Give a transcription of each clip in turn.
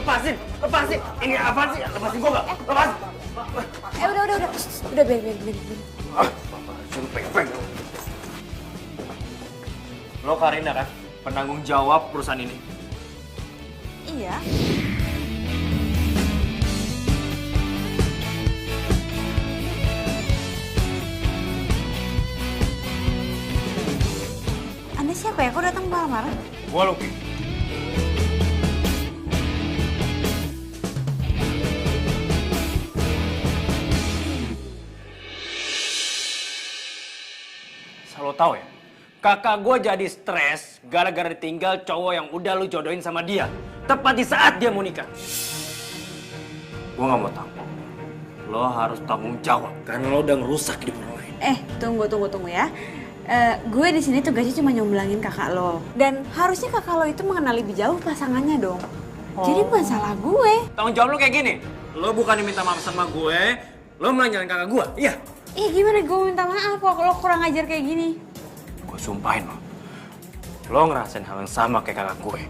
Lepasin, lepasin. Ini apa sih? Lepasin gua nggak? Lepasin. Udah. Udah, biarin. Suruh pegang. Lo Karina kan? Penanggung jawab perusahaan ini. Iya. Anda siapa ya? Kok datang marah-marah? Gua Lucky. Lo tau ya, kakak gue jadi stres gara-gara ditinggal cowok yang udah lu jodohin sama dia. Tepat di saat dia mau nikah. Gue gak mau tahu. Lo harus tanggung jawab karena lo udah ngerusak hidup orang lain. Tunggu ya. Gue di sini tugasnya cuma nyomblangin kakak lo. Dan harusnya kakak lo itu mengenal lebih jauh pasangannya dong. Jadi bukan salah gue. Tanggung jawab lo kayak gini. Lo bukan diminta maaf sama gue, lo melanjarin kakak gue. Iya. Gimana gue minta maaf kalau kurang ajar kayak gini? Gue sumpahin lo. Lo ngerasain hal yang sama kayak kakak gue.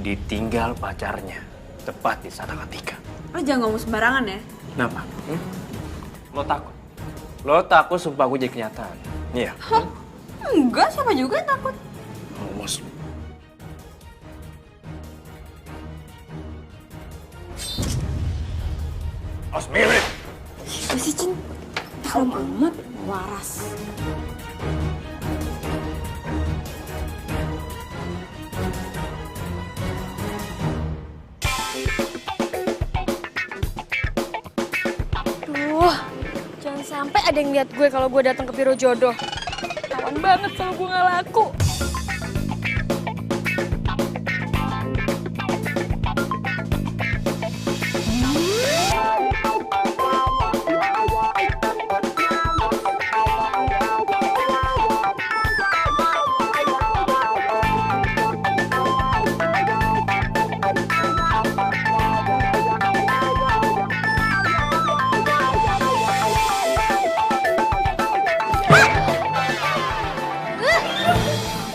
Ditinggal pacarnya tepat di saat akad nikah. Lo jangan ngomong sembarangan ya. Kenapa? Lo takut? Lo takut sumpah gue jadi kenyataan? Iya. Hah? Enggak, siapa juga yang takut? Awas. Awas mirip. Apa sih, Cin? Tahu amat, waras. Jangan sampai ada yang lihat gue kalau gue datang ke biro jodoh. Tawan banget kalau gue nggak laku.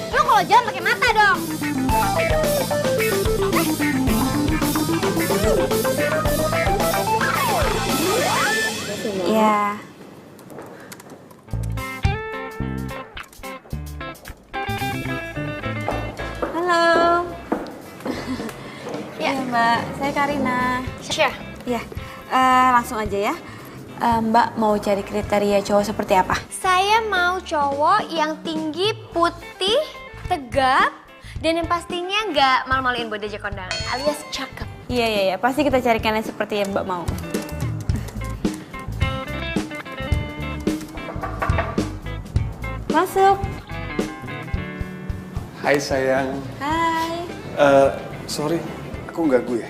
Lo kalau jalan pakai mata dong. Iya. Halo. Iya, Mbak. Saya Karina. Syah. Iya. Langsung aja ya. Mbak mau cari kriteria cowok seperti apa? Saya mau cowok yang tinggi, putih, tegap, dan yang pastinya nggak malu-maluin buat diajak kondangan, alias cakep. Iya. Pasti kita carikan yang seperti yang Mbak mau. Masuk. Hai sayang. Hai. Sorry, aku ganggu ya?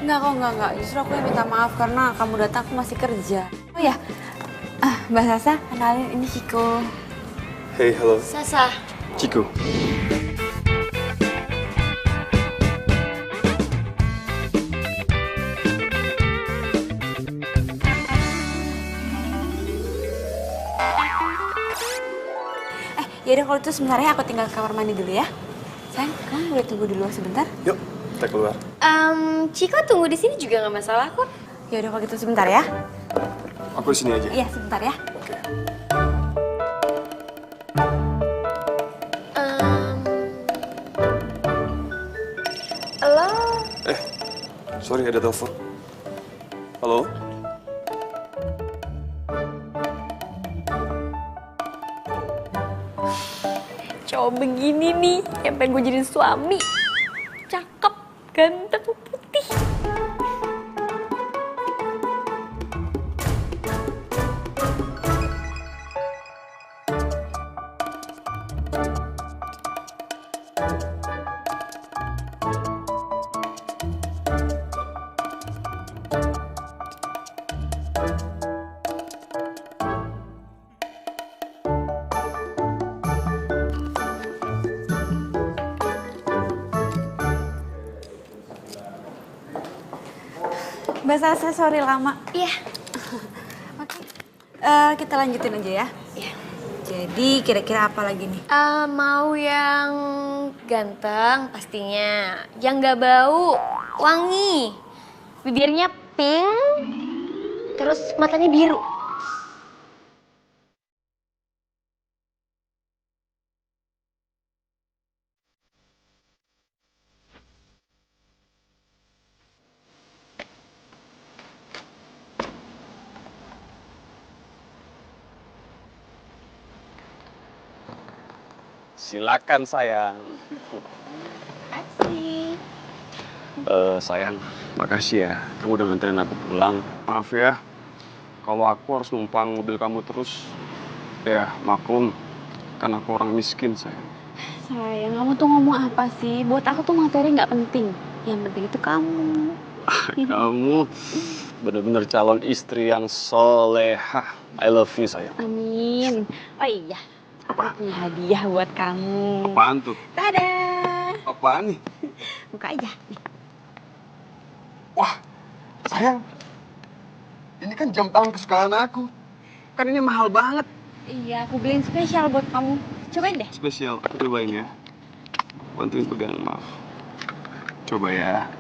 Oh, enggak. Justru aku yang minta maaf karena kamu datang aku masih kerja. Oh ya, Mbak Sasa, kenalin ini Ciko. Hey, halo. Sasa. Ciko. Yaudah kalau itu sebentar ya aku tinggal ke kamar mandi dulu ya. Sayang, kamu boleh tunggu di luar sebentar? Yuk, kita keluar. Ciko tunggu di sini juga nggak masalah kok. Yaudah kalau gitu sebentar ya. Aku di sini aja. Iya, sebentar ya. Oke. Halo. Sorry ada telepon. Halo? Cowok begini nih, yang pengen gue jadi suami. Cakep, ganteng, putih. Mbak Sasa, sorry lama. Iya. Oke. Kita lanjutin aja ya. Iya. Jadi kira-kira apa lagi nih? Mau yang ganteng pastinya, yang nggak bau, Wangi. Bibirnya pink, terus matanya biru. Silakan sayang. Asik. Sayang, makasih ya. Kamu udah nganterin aku pulang. Maaf ya, kalau aku harus numpang mobil kamu terus. Ya, maklum. Kan aku orang miskin, sayang. Sayang, kamu tuh ngomong apa sih? Buat aku tuh materi nggak penting. Yang penting itu kamu. Kamu bener-bener calon istri yang solehah. I love you, sayang. Amin. Oh iya, aku punya hadiah buat kamu. Apaan tuh? Tada! Apaan nih? Buka aja. Wah, sayang. Ini kan jam tangan kesukaan aku. Kan ini mahal banget. Iya, aku beliin spesial buat kamu. Cobain deh. Spesial, aku cobain ya. Bantuin pegang, maaf. Coba ya.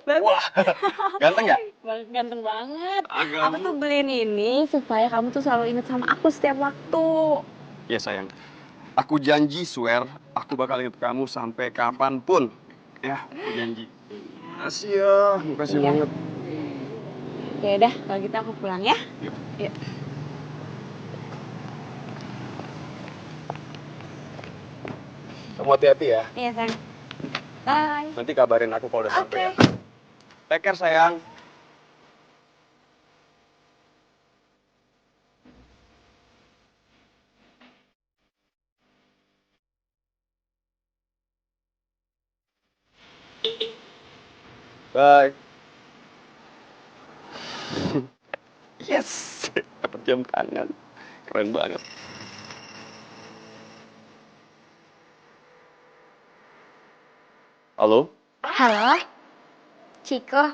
Bagus. Wah, ganteng ya? Ganteng banget. Agak. Aku tuh beliin ini supaya kamu tuh selalu ingat sama aku setiap waktu. Ya sayang, aku janji, swear, aku bakal ingat kamu sampai kapanpun. Ya, aku janji. Makasih ya, makasih banget. Ya udah, kalau gitu aku pulang ya. Yuk. Yuk. Kamu hati-hati ya. Iya, sayang. Bye. Nanti kabarin aku kalau udah sampai ya. Take care, sayang. Bye. Yes, dapat jam tangan. Keren banget. Halo? Halo? Ciko,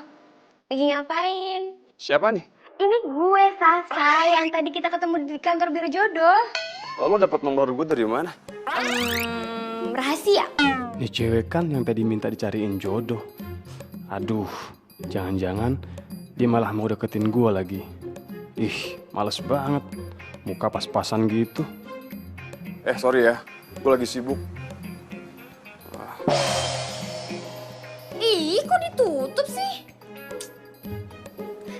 lagi ngapain? Siapa nih? Ini gue, Sasa, yang tadi kita ketemu di kantor Biro Jodoh. Lo dapat nomor gue dari mana? Rahasia. Nih cewek kan yang tadi minta dicariin jodoh. Aduh, jangan-jangan dia malah mau deketin gue lagi. Ih, males banget. Muka pas-pasan gitu. Sorry ya, gue lagi sibuk. Ih, kok ditutup sih?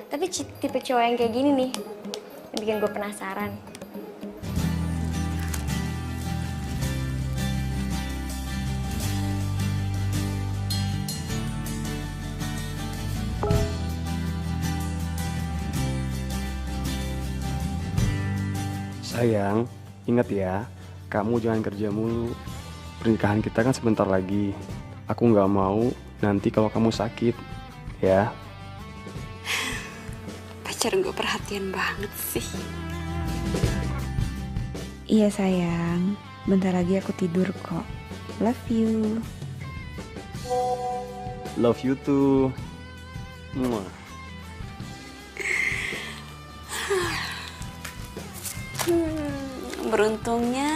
Tapi tipe cowok yang kayak gini nih, yang bikin gue penasaran. Sayang, ingat ya, kamu jangan kerja mulu. Pernikahan kita kan sebentar lagi. Aku nggak mau nanti kalau kamu sakit, ya. Pacar gue perhatian banget sih. Iya sayang, bentar lagi aku tidur kok. Love you. Love you too. Mwah. Beruntungnya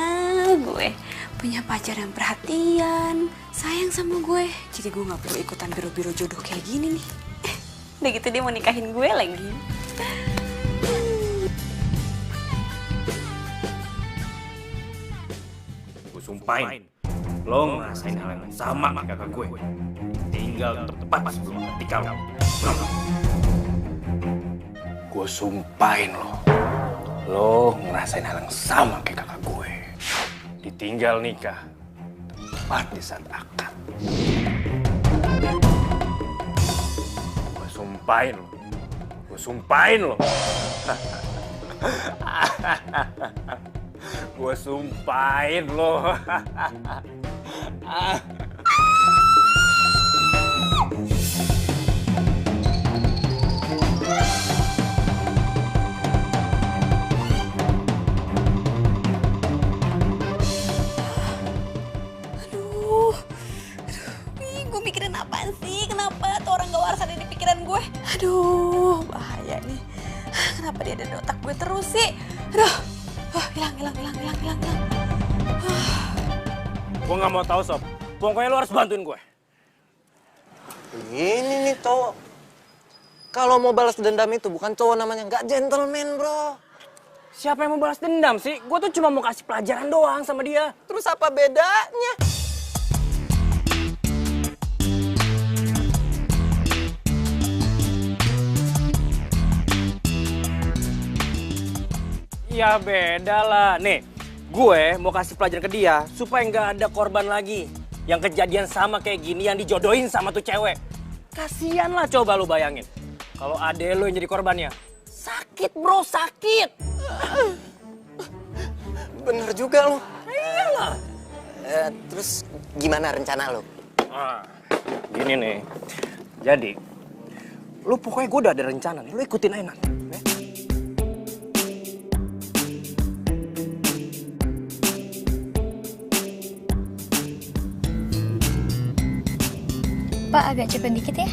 gue punya pacar yang perhatian, sayang sama gue. Jadi gue gak perlu ikutan biro-biro jodoh kayak gini nih. Udah gitu dia mau nikahin gue lagi. Gue sumpahin, lo ngerasain hal yang sama kayak kakak gue. Tinggal tepat sebelum ketika lo. Gue sumpahin lo ngerasain hal yang sama kayak kakak gue. Ditinggal nikah, tepat di saat akad. Gue sumpahin lo. Gue sumpahin lo. Gue mikirin apaan sih? Kenapa tuh orang gak waras ada di pikiran gue? Aduh, bahaya nih. Kenapa dia ada di otak gue terus sih? Aduh. Hilang. Gue nggak mau tahu Sob. Pokoknya lo harus bantuin gue. Ini nih cowok. Kalau mau balas dendam itu bukan cowok namanya, nggak gentleman bro. Siapa yang mau balas dendam sih? Gue tuh cuma mau kasih pelajaran doang sama dia. Terus apa bedanya? Ya beda lah. Nih, gue mau kasih pelajaran ke dia supaya nggak ada korban lagi. Yang kejadian sama kayak gini yang dijodohin sama tuh cewek. Kasian lah coba lu bayangin. Kalau ade lu yang jadi korbannya. Sakit bro, sakit. Bener juga lo. Iyalah. Terus gimana rencana lo? Gini nih. Jadi, lu pokoknya gue udah ada rencana nih. Lu ikutin aja nanti. Ya? Pak, agak cepet dikit ya.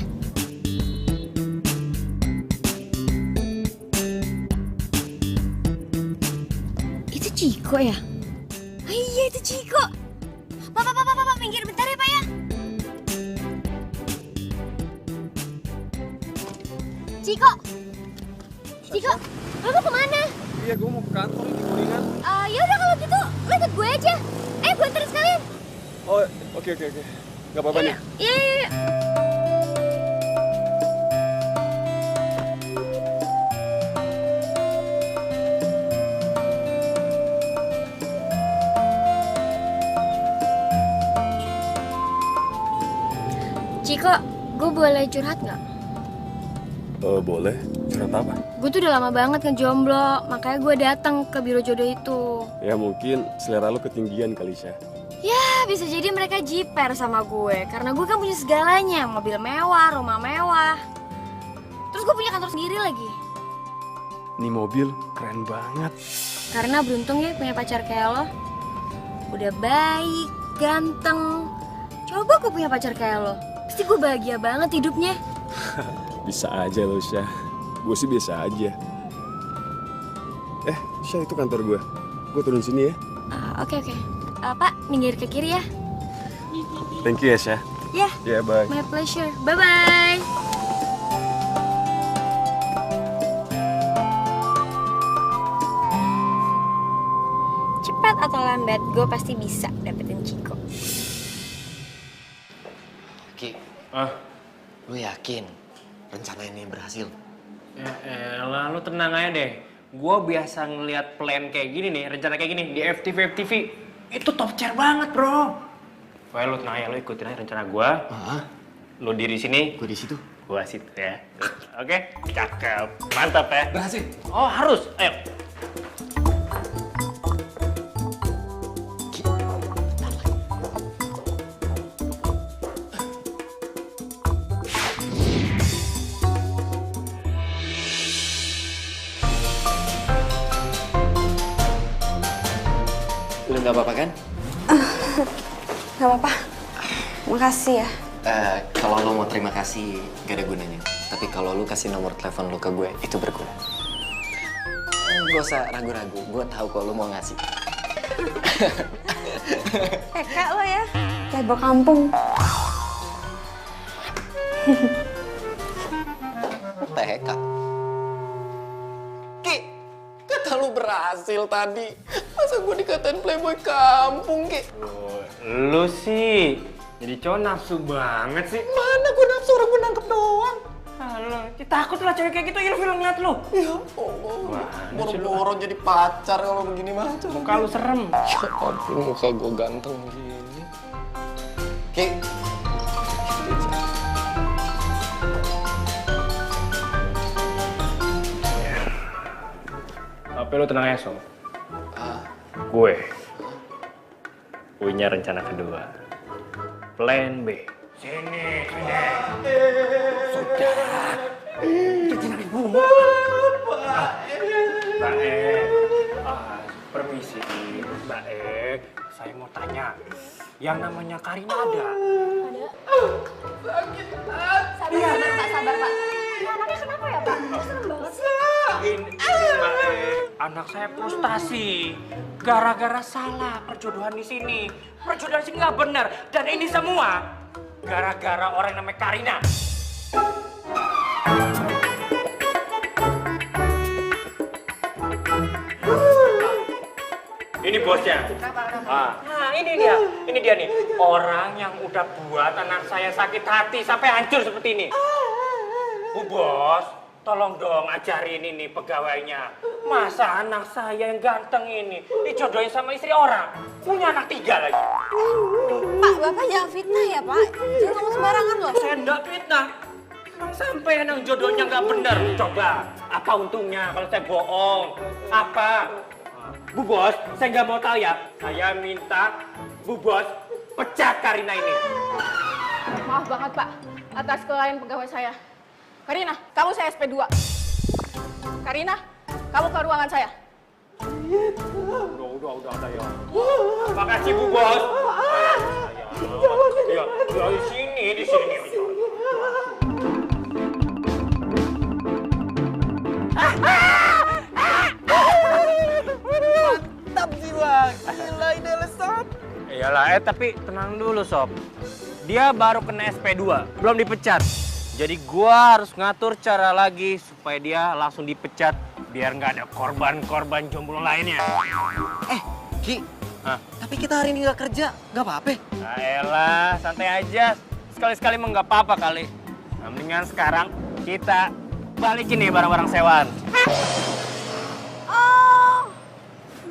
Itu Ciko ya? Oh, iya, itu Ciko. Pak, minggir bentar ya, Pak ya. Ciko, lo mau kemana? Iya, gue mau ke kantor di Kuningan. Ya udah kalau gitu, lo ikut gue aja. Gue anterin sekalian. Oh, oke. Gak apa-apa nih. Iya. Ciko, gue boleh curhat nggak? Boleh. Curhat apa? Gue tuh udah lama banget ngejomblo, makanya gue datang ke biro jodoh itu. Ya mungkin selera lu ketinggian kali, Syah. Ya, bisa jadi mereka jiper sama gue, karena gue kan punya segalanya, mobil mewah, rumah mewah. Terus gue punya kantor sendiri lagi. Ini mobil keren banget. Karena beruntung ya punya pacar kayak lo. Udah baik, ganteng. Coba gue punya pacar kayak lo. Pasti gue bahagia banget hidupnya. Bisa aja lo, Syah. Gue sih biasa aja. Syah, itu kantor gue. Gue turun sini ya. Oke. Pak, minggir ke kiri ya. Thank you ya, Syah. Ya, Ya, bye. my pleasure. Bye-bye. Cepat atau lambat, gue pasti bisa dapetin Ciko. Ki, lu yakin rencana ini berhasil? Ya elah, lu tenang aja deh. Gue biasa ngeliat plan kayak gini nih, rencana kayak gini di FTV. Itu top chair banget, bro. Pokoknya lu tenang aja, lu ikutin aja rencana gue. Lu diri sini. Gue di situ. Gue situ ya. Oke, cakep. Mantap ya. Berhasil. Oh, harus. Ayo. Lu nggak apa-apa kan? Gak apa-apa. Makasih ya. Kalau lu mau terima kasih gak ada gunanya. Tapi kalau lu kasih nomor telepon lu ke gue, itu berguna. Gak usah ragu-ragu, gue tahu kok lu mau ngasih. Kak lo ya. Kayak kampung. TK. Ki, kata lu berhasil tadi. Masa gue dikatain playboy kampung, Ki? Lu sih jadi cowok nafsu banget sih. Mana gue nafsu, orang gue nangkep doang. Lu takut lah cewek kayak gitu, ilfil ngeliat lu. Ya Allah, boro-boro jadi pacar kalau begini mah. Muka lu serem. Ya ampun, muka gue ganteng gini. Ki. Tapi lu tenang ya, Sob. Gue punya rencana kedua. Plan B. Sini. Sudah. Rencana gue. Mbak E. Permisi, Mbak E. Saya mau tanya. Yang namanya Karina ada? Sabar, Pak. Anaknya kenapa ya, Pak? Serem banget sih. Anak saya frustasi gara-gara salah perjodohan di sini. Perjodohan sini nggak benar dan ini semua gara-gara orang yang namanya Karina. Ini bosnya. Nah, ini dia nih. Orang yang udah buat anak saya sakit hati sampai hancur seperti ini. Bu Bos, tolong dong ajarin ini pegawainya. Masa anak saya yang ganteng ini dijodohin sama istri orang? Punya anak 3 lagi. Pak, Bapak jangan fitnah ya, Pak. Jangan ngomong sembarangan loh. Saya enggak fitnah. Emang sampean yang jodohnya nggak bener. Coba, apa untungnya kalau saya bohong? Apa? Bu Bos, saya nggak mau tahu ya. Saya minta Bu Bos pecat Karina ini. Maaf banget Pak, atas kelalaian pegawai saya. Karina, kamu saya SP2. Karina, kamu ke ruangan saya. Udah ya. Makasih Bu Bos. Ya, di sini. Mantap sih bang, gila ini Sob. Iyalah, tapi tenang dulu Sob. Dia baru kena SP2, belum dipecat. Jadi gua harus ngatur cara lagi supaya dia langsung dipecat biar nggak ada korban-korban jomblo lainnya. Ki, Hah? tapi kita hari ini nggak kerja, nggak apa-apa. Nah, elah, santai aja. Sekali-sekali mah nggak apa-apa kali. Nah, mendingan sekarang kita balikin nih barang-barang sewaan. Oh,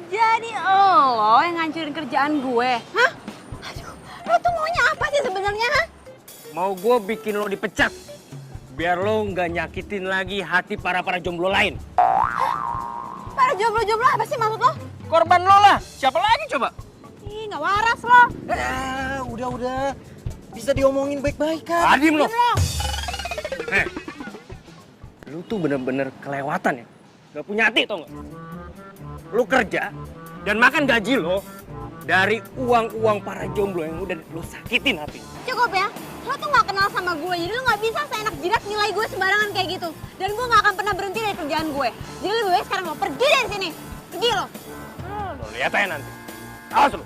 jadi lo yang ngancurin kerjaan gue? Hah? Aduh, lo tuh maunya apa sih sebenarnya? Hah? Mau gue bikin lo dipecat biar lo nggak nyakitin lagi hati para jomblo lain. Para jomblo-jomblo apa sih maksud lo? Korban lo lah, siapa lagi coba? Ih, nggak waras lo. Udah. Bisa diomongin baik-baik kan? Adim lo. Lu tuh bener-bener kelewatan ya. Gak punya hati tau gak? Lu kerja dan makan gaji lo dari uang-uang para jomblo yang udah lu sakitin hati. Cukup ya, lo tuh gak kenal sama gue, jadi lo gak bisa seenak jidat nilai gue sembarangan kayak gitu. Dan gue gak akan pernah berhenti dari kerjaan gue. Jadi lebih baik sekarang lo pergi dari sini. Pergi lo. Lo lihat aja nanti. Awas lu.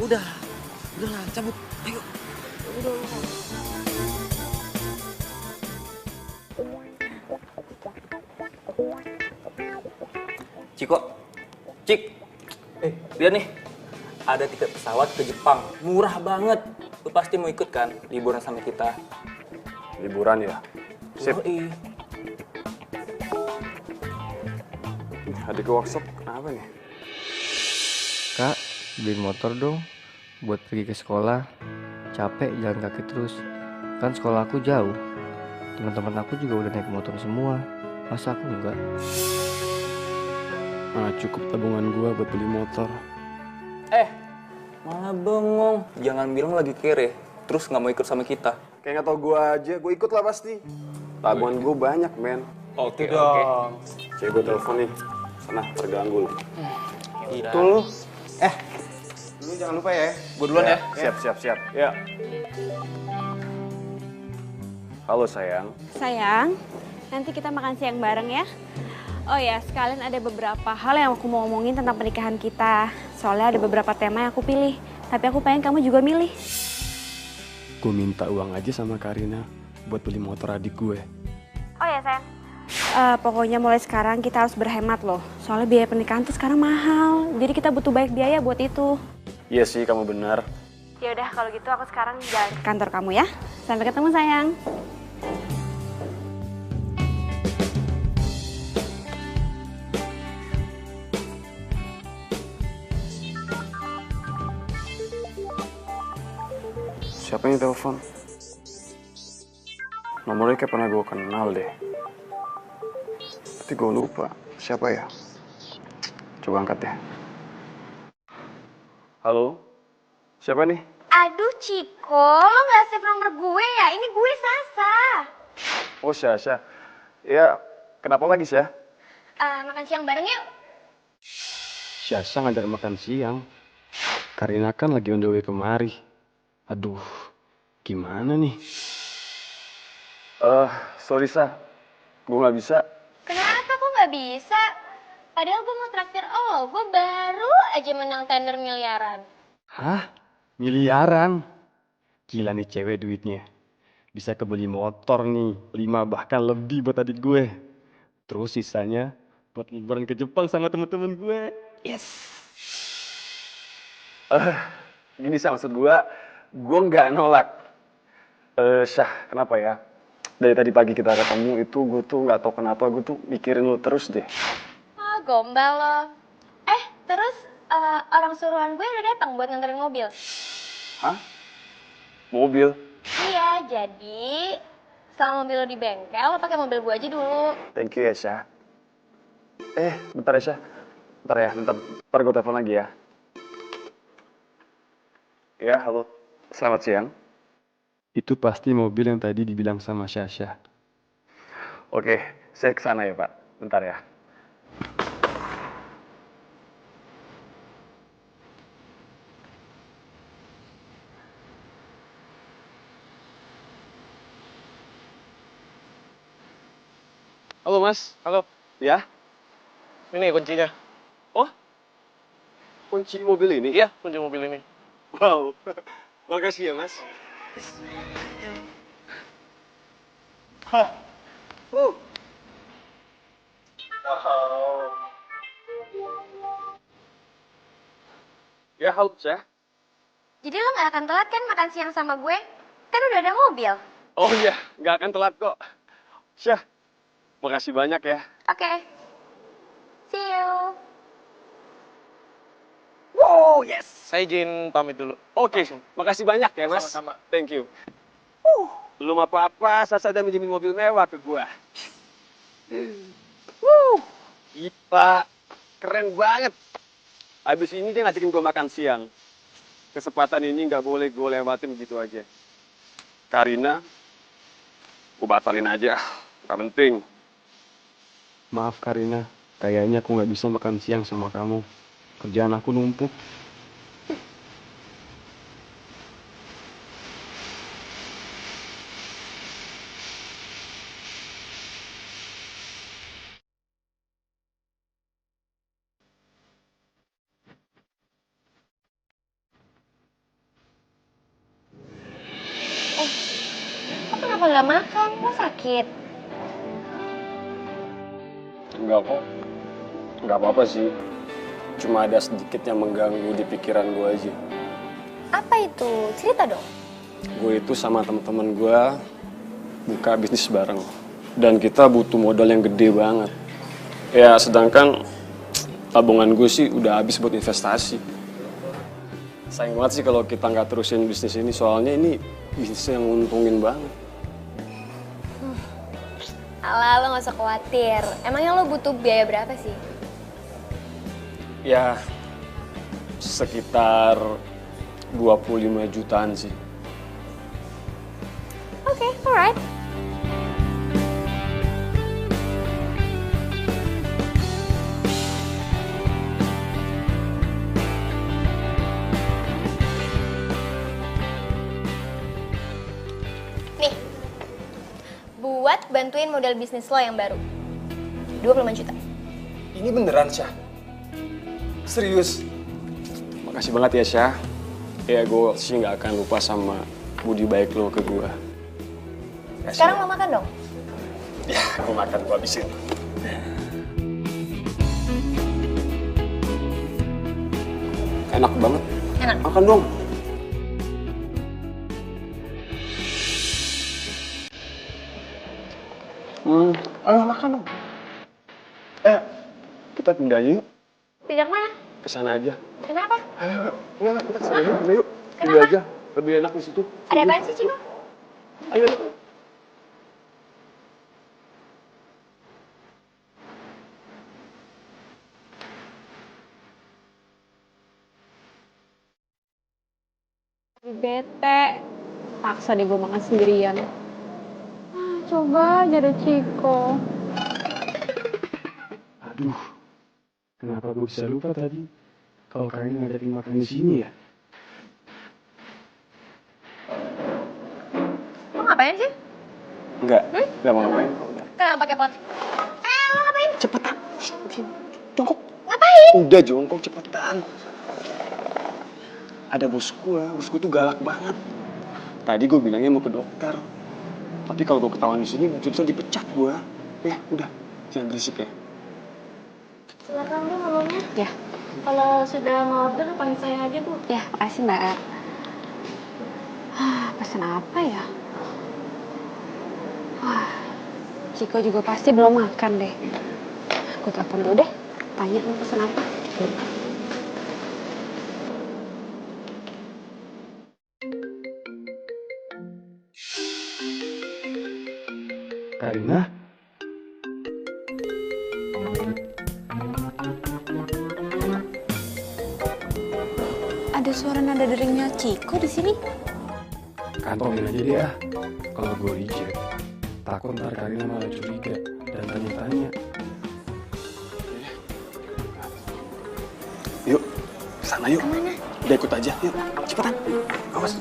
Udahlah, cabut. Ayo. Cik, lihat nih, ada tiket pesawat ke Jepang, murah banget. Lu pasti mau ikut kan, liburan sama kita? Liburan ya? Sip. Yoi. Adik ke workshop, kenapa nih? Kak, beliin motor dong buat pergi ke sekolah. Capek jalan kaki terus. Kan sekolah aku jauh. Teman-teman aku juga udah naik motor semua. Masa aku enggak? Mana cukup tabungan gua buat beli motor. Malah bengong. Jangan bilang lagi kere, terus nggak mau ikut sama kita. Kayak nggak tau gua aja, gua ikut lah pasti. Tabungan gua banyak, men. Oke dong. Cek gua telepon nih. Sana, terganggu lu. Itu lu. Lu jangan lupa ya. Gue duluan ya. Siap. Ya. Halo sayang. Sayang, nanti kita makan siang bareng ya. Oh ya, sekalian ada beberapa hal yang aku mau ngomongin tentang pernikahan kita. Soalnya ada beberapa tema yang aku pilih. Tapi aku pengen kamu juga milih. Gue minta uang aja sama Karina buat beli motor adik gue. Oh ya, sayang. Pokoknya mulai sekarang kita harus berhemat loh. Soalnya biaya pernikahan tuh sekarang mahal. Jadi kita butuh banyak biaya buat itu. Iya sih, kamu benar. Ya udah, kalau gitu aku sekarang jalan ke kantor kamu ya. Sampai ketemu, sayang. Siapa yang telepon? Nomornya kayak pernah gue kenal deh. Tapi gue lupa. Siapa ya? Coba angkat ya. Halo? Siapa nih? Aduh Ciko, lo gak save nomor gue ya? Ini gue Sasa. Oh, Syasha. Ya, kenapa lagi, Syah? Makan siang bareng yuk. Syasha ngajak makan siang. Karina kan lagi on the way kemari. Aduh, gimana nih? Sorry, Sa. Gue gak bisa. nggak bisa? Padahal gue mau traktir gue baru aja menang tender miliaran. Hah? Miliaran? Gila nih cewek duitnya. Bisa kebeli motor nih, 5 bahkan lebih buat adik gue. Terus sisanya buat liburan ke Jepang sama temen-temen gue. Yes. Gini sih maksud gue nggak nolak. Syah, kenapa ya? Dari tadi pagi kita ketemu itu gue tuh nggak tahu kenapa gue tuh mikirin lo terus deh. Ah, gombal lo. Terus orang suruhan gue udah datang buat nganterin mobil. Hah? Mobil? Iya, jadi selama mobil lo di bengkel, lo pakai mobil gue aja dulu. Thank you ya Syah. Bentar ya Syah. Bentar gue telepon lagi ya. Ya, halo. Selamat siang. Itu pasti mobil yang tadi dibilang sama Syah. Oke, saya kesana ya Pak. Bentar ya. Halo Mas. Halo, Ya? ini kuncinya. Oh? Kunci mobil ini? Iya, kunci mobil ini. Wow. Makasih ya Mas. Ya, halo Syah. Jadi lo gak akan telat kan makan siang sama gue? Kan udah ada mobil. Oh iya, nggak akan telat kok. Syah, makasih banyak ya. Oke. See you. Wow, yes. Saya izin pamit dulu. Oke, makasih banyak ya Mas. Sama-sama. Thank you. Belum apa-apa, saya ada minjemin mobil mewah ke gua. Gila, keren banget. Habis ini dia ngajakin gua makan siang. Kesempatan ini nggak boleh gue lewatin begitu aja. Karina, gue batalin aja. Gak penting. Maaf Karina, kayaknya aku nggak bisa makan siang sama kamu. Kerjaan aku numpuk. Kok kenapa gak makan? Lo sakit? Enggak kok. Enggak apa-apa sih. Cuma ada sedikit yang mengganggu di pikiran gue aja. Apa itu? Cerita dong. Gue itu sama teman-teman gue buka bisnis bareng. Dan kita butuh modal yang gede banget. Ya sedangkan tabungan gue sih udah habis buat investasi. Sayang banget sih kalau kita nggak terusin bisnis ini. Soalnya ini bisnis yang nguntungin banget. Alah, lo gak usah khawatir. Emangnya lo butuh biaya berapa sih? Ya sekitar 25 jutaan sih. Oke, alright. Nih, buat bantuin modal bisnis lo yang baru. 25 juta. Ini beneran Syah? Serius? Makasih banget ya Syah. Ya gue sih nggak akan lupa sama budi baik lo ke gue. Sekarang lo makan dong. Ya, gue makan, gue habisin. Enak banget. Enak. Makan dong. Ayo makan dong. Kita pindah yuk. Pindah mana? Ke sana aja. Kenapa? Ayo, enggak, kita ke sana yuk. Pindah yuk. Pindah aja. Lebih enak di situ. Ada apaan sih, Ciko? Ayo. Bete, paksa deh gue makan sendirian. Coba aja ada Ciko. Aduh, kenapa gue bisa lupa tadi? Kalau kalian ngajakin makan di sini ya? Lo ngapain sih? Enggak mau ngapain. Kenapa pakai pot? Lo ngapain? cepetan. Jongkok. Ngapain? Udah jongkok cepetan. Ada bos gue tuh galak banget. Tadi gue bilangnya mau ke dokter. Tapi kalau gue ketahuan di sini, justru dipecat gue. Ya udah, jangan berisik ya. Silakan Bu ngomongnya. Ya, Kalau sudah ngorder panggil saya aja Bu. ya makasih Mbak. Pesan apa ya? Ciko juga pasti belum makan deh. Gue telepon dulu deh, tanya mau pesan apa. Karina? Ada suara nada deringnya Ciko di sini. Kantongin aja dia. Kalau gue reject, takut ntar Karina malah curiga dan tanya-tanya. Yuk, sana yuk. Kemana? Udah ikut aja, yuk. Cepetan. Awas.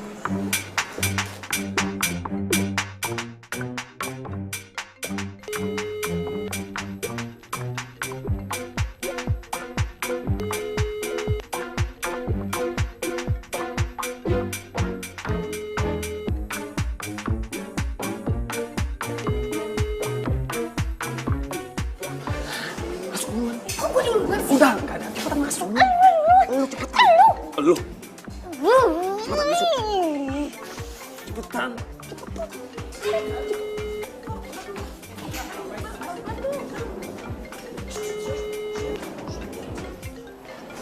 Udah, enggak ada. Cepetan masuk. Lu cepetan. Lu. Cepetan masuk. Cepetan.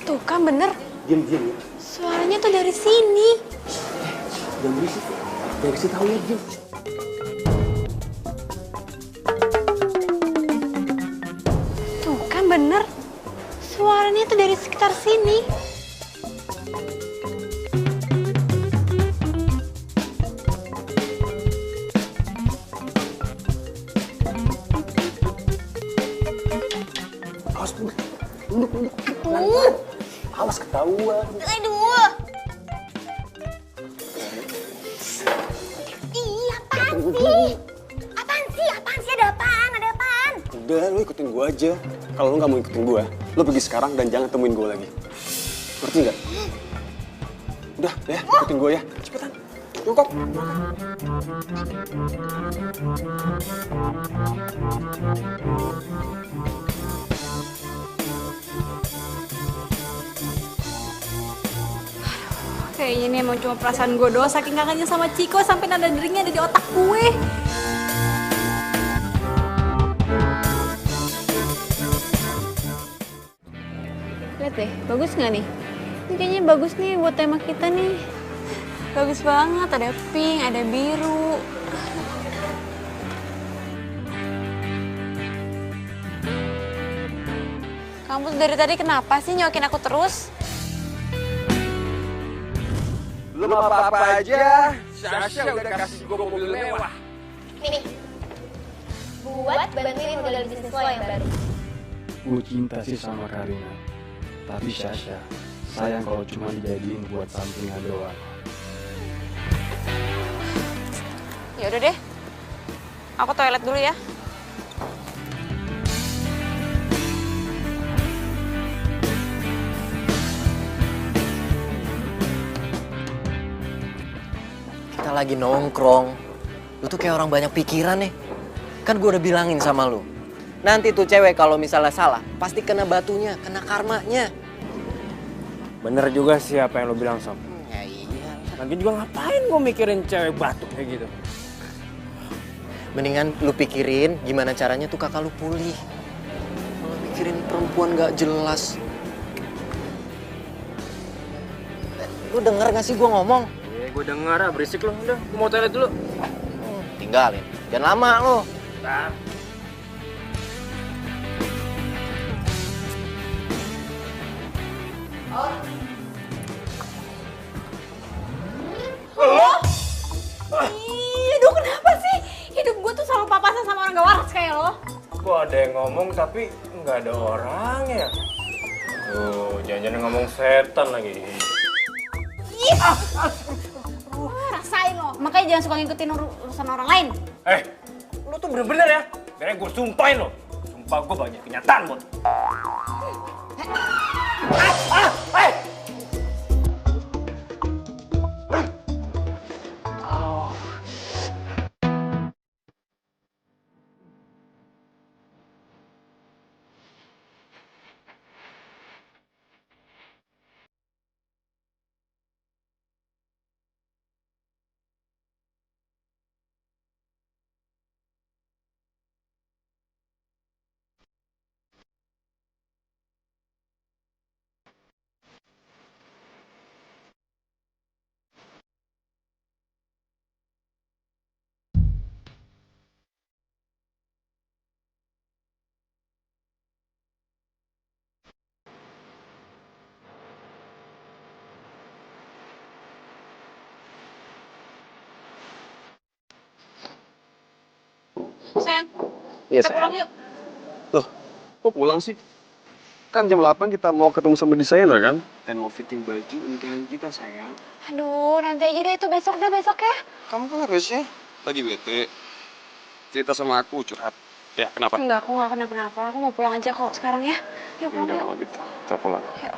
Tuh kan bener, Diam ya. suaranya tuh dari sini. Jangan berisik. Jangan kasih tahu ya, diam. Tuh kan bener, suaranya tuh dari sekitar sini. Awas, duduk. Pelan-pelan. Awas ketahuan. Aduh. Ih, apaan sih? Apaan sih? Ada apaan? Udah, lu ikutin gua aja. Kalau lu nggak mau ikutin gua, lu pergi sekarang dan jangan temuin gua lagi. Ngerti nggak? Udah, ya, ikutin gua ya. Cepetan. Jongkok. Kayaknya ini emang cuma perasaan gue doang, saking kangennya sama Ciko sampai nada deringnya ada di otak gue. Lihat deh, bagus nggak nih? Ini kayaknya bagus nih buat tema kita nih. Bagus banget, ada pink, ada biru. Kamu dari tadi kenapa sih nyokin aku terus? Belum apa-apa aja, Sasha udah kasih gue mobil mewah. Nih, buat bantuin modal bisnis lo yang baru. Gue cinta sih sama Karina. Tapi Sasha, sayang kalau cuma dijadiin buat sampingan doang. Ya udah deh, aku toilet dulu ya. Kita lagi nongkrong. Lu tuh kayak orang banyak pikiran nih. Kan gue udah bilangin sama lu. Nanti tuh cewek kalau misalnya salah, pasti kena batunya, kena karmanya. Bener juga sih apa yang lo bilang, Sob. Ya iya. Lagi juga ngapain gue mikirin cewek batu kayak gitu? Mendingan lu pikirin gimana caranya tuh kakak lu pulih. Kalau mikirin perempuan gak jelas. Lu denger gak sih gue ngomong? Gue denger berisik lo. Udah, gue mau toilet dulu. Tinggalin. Jangan lama lu. Nah. Ih, aduh kenapa sih? Hidup gue tuh selalu papasan sama orang gak waras kayak lo. Kok ada yang ngomong tapi nggak ada orangnya? Tuh, jangan-jangan ngomong setan lagi. Rasain lo. Makanya jangan suka ngikutin urusan orang lain. Lo tuh bener-bener ya? Biar gue sumpahin lo. Sumpah gue banyak kenyataan buat. Sayang, Iya, kita pulang yuk. Loh, kok pulang sih? Kan jam 8 kita mau ketemu sama desainer kan? Dan mau fitting baju nikahan kita, sayang. Aduh, nanti aja deh itu besok ya. Kamu kan harusnya lagi bete. Cerita sama aku, curhat. Ya, kenapa? Enggak, aku nggak kenapa-napa. Aku mau pulang aja kok sekarang ya. Yuk pulang Udah yuk. kalau gitu, kita pulang. Yuk.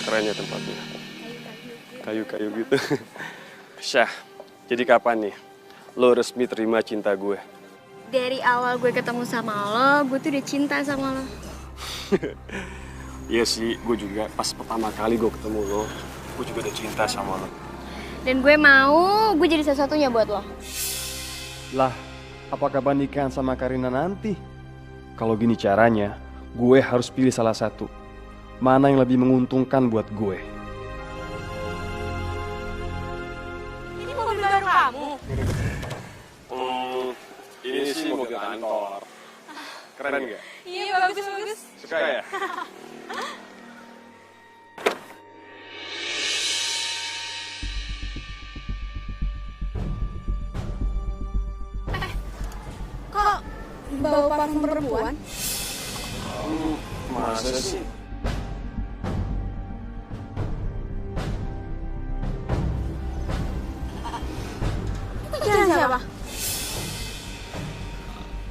Keren ya tempatnya. Kayu-kayu gitu. Syah, jadi kapan nih lo resmi terima cinta gue? Dari awal gue ketemu sama lo, gue tuh udah cinta sama lo. Iya sih, gue juga pas pertama kali gue ketemu lo, gue juga udah cinta sama lo. Dan gue mau gue jadi satu-satunya buat lo. Lah, apa kabar nikahan sama Karina nanti? Kalau gini caranya, gue harus pilih salah satu. Mana yang lebih menguntungkan buat gue? Ini mobil baru kamu. Ini sih mobil kantor. Keren nggak? Iya, bagus. Suka ya? Kok bawa parfum perempuan? Masa sih? Jalan siapa?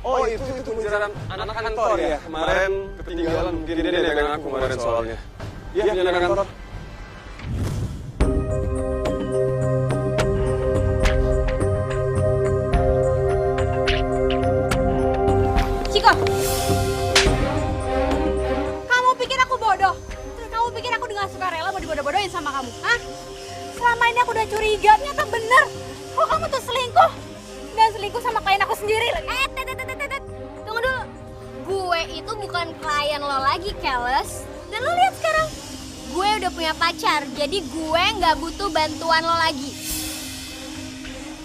Oh itu jalan anak kantor ya? Kemarin ketinggalan, mungkin dia negang aku kemarin soalnya. Iya, punya anak kantor. Ciko! Kamu pikir aku bodoh? Terus kamu pikir aku dengan sukarela mau dibodoh-bodohin sama kamu? Hah? Selama ini aku udah curiga, ternyata bener. Kok kamu tuh selingkuh? Dan selingkuh sama klien aku sendiri lagi. Tunggu dulu. Gue itu bukan klien lo lagi, Keles. Dan lo lihat sekarang, gue udah punya pacar. Jadi gue nggak butuh bantuan lo lagi.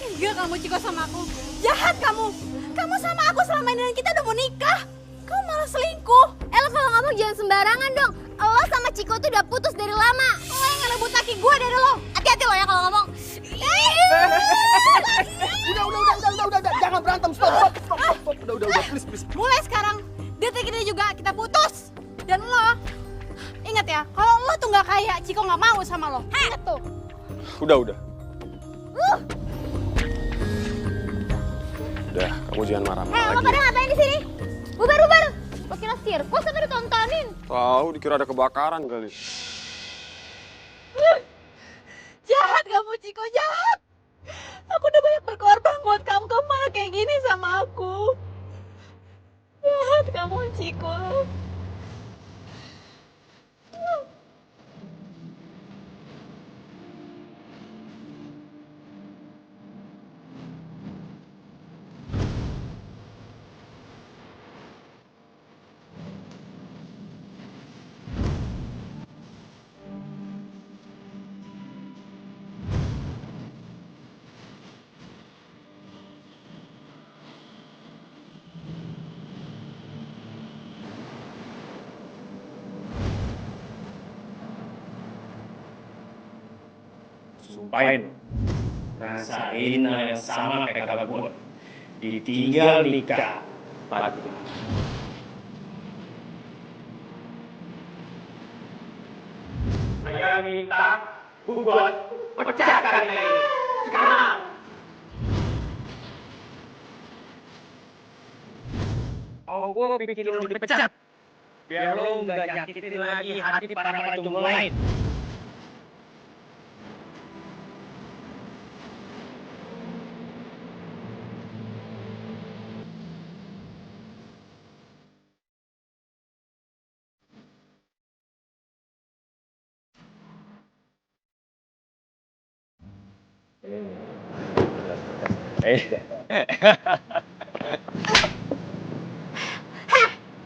Enggak, kamu Ciko sama aku. Jahat kamu. Kamu sama aku selama ini dan kita udah mau nikah. Kamu malah selingkuh. Lo kalau ngomong jangan sembarangan dong. Lo sama Ciko tuh udah putus dari lama. Lo yang ngerebut laki gue dari lo. Hati-hati lo ya kalau ngomong. Udah, jangan berantem, stop. Udah, please. Mulai sekarang, detik ini juga kita putus. Dan lo, ingat ya, kalau lo tuh nggak kaya, Ciko nggak mau sama lo. Ingat tuh. Udah. Udah, kamu jangan marah-marah Lo lagi. pada ngapain di sini? Bubar. Lo kira sirkus atau ditontonin? Tahu, dikira ada kebakaran kali. sumpahin lo. Rasain hal yang sama kayak kakak gue. Ditinggal nikah. Mati. Saya minta Hugon pecahkan ini. Sekarang. Oh, gue bikin lo dipecat. Biar lo nggak nyakitin lagi hati para jomblo lain.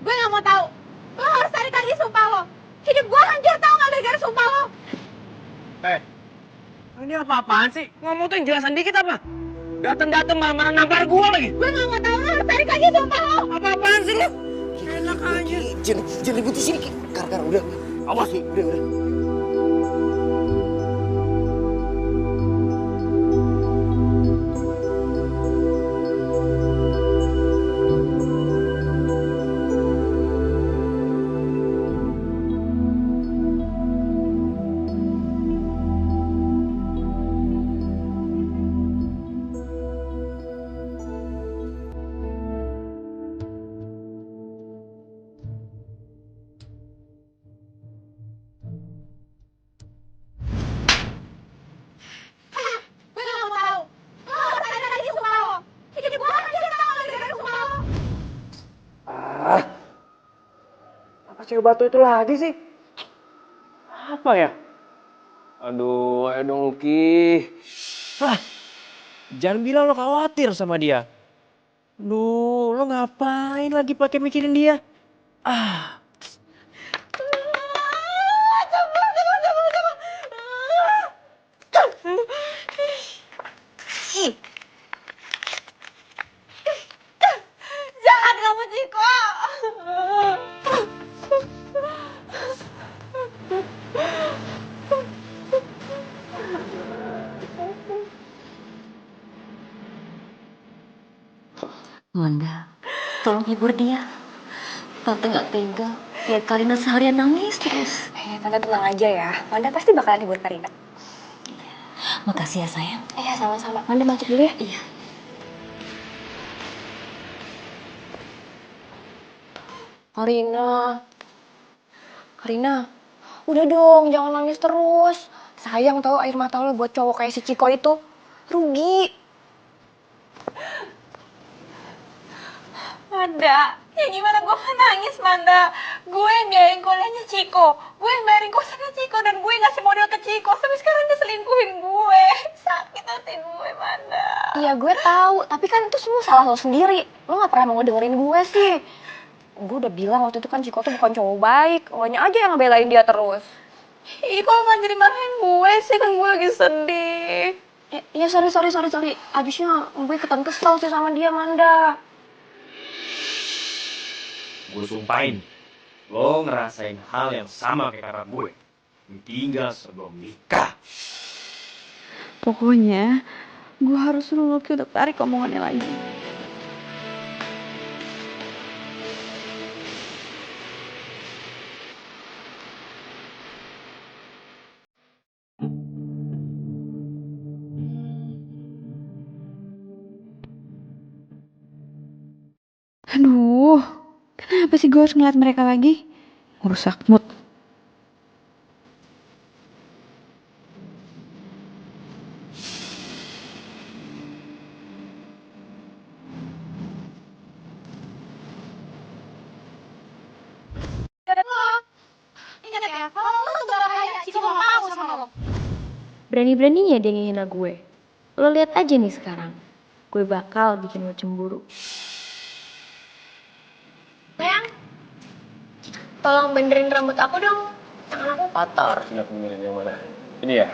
Gue gak mau tahu. Lo harus tarik lagi sumpah lo. Hidup gue hancur tau gak gara-gara sumpah lo. Ini apa-apaan sih? Ngomong tuh yang jelasan dikit apa? Dateng-dateng marah-marah nampar gue lagi. Gue gak mau tahu, lo harus tarik lagi sumpah lo. Apa-apaan sih lo? Enak aja. Jangan ribut di sini, Ki. Kar, udah. Awas. Ki, udah. Gue gak mau tahu. Lo harus tarik lagi sumpah lo. Hidup gue hancur tau gak gara-gara sumpah lo. Apa cewek batu itu lagi sih? Apa ya? Aduh, ayo dong Ki. Jangan bilang lo khawatir sama dia. Duh, lo ngapain lagi pakai mikirin dia? Jangan kamu Ciko. Wanda, tolong hibur dia. Tante gak tega lihat Karina seharian nangis terus. Tante tenang aja ya. Wanda pasti bakalan hibur Karina. Makasih ya sayang. Iya, sama-sama. Wanda masuk dulu ya. Iya. Karina, udah dong, jangan nangis terus. Sayang tau air mata lo buat cowok kayak si Ciko itu. Rugi. Manda, ya gimana gue mau nangis Manda. Gue yang biayain kuliahnya Ciko. Gue yang bayarin kosannya Ciko. Dan gue ngasih modal ke Ciko. Sampai sekarang dia selingkuhin gue. Sakit hati gue Manda. Iya gue tahu, tapi kan itu semua salah lo sendiri. Lo gak pernah mau dengerin gue sih. Gue udah bilang waktu itu kan Ciko tuh bukan cowok baik. Lonya aja yang ngebelain dia terus. Ih, kok malah jadi marahin gue sih? Kan gue lagi sedih. Iya sorry. Abisnya gue ikutan kesel sih sama dia, Manda. Gue sumpahin, lo ngerasain hal yang sama kayak kakak gue. Ditinggal sebelum nikah. Pokoknya, gue harus suruh Lucky untuk tarik omongannya lagi. Aduh, kenapa sih gue harus ngeliat mereka lagi? Ngerusak mood. Ingat ya, kalau lo tuh gak kaya, Ciko gak mau sama lo. Berani-beraninya dia ngehina gue. Lo lihat aja nih sekarang. Gue bakal bikin lo cemburu. Sayang, tolong benerin rambut aku dong. Tangan aku kotor. Sudah pemilihan yang mana? Ini ya?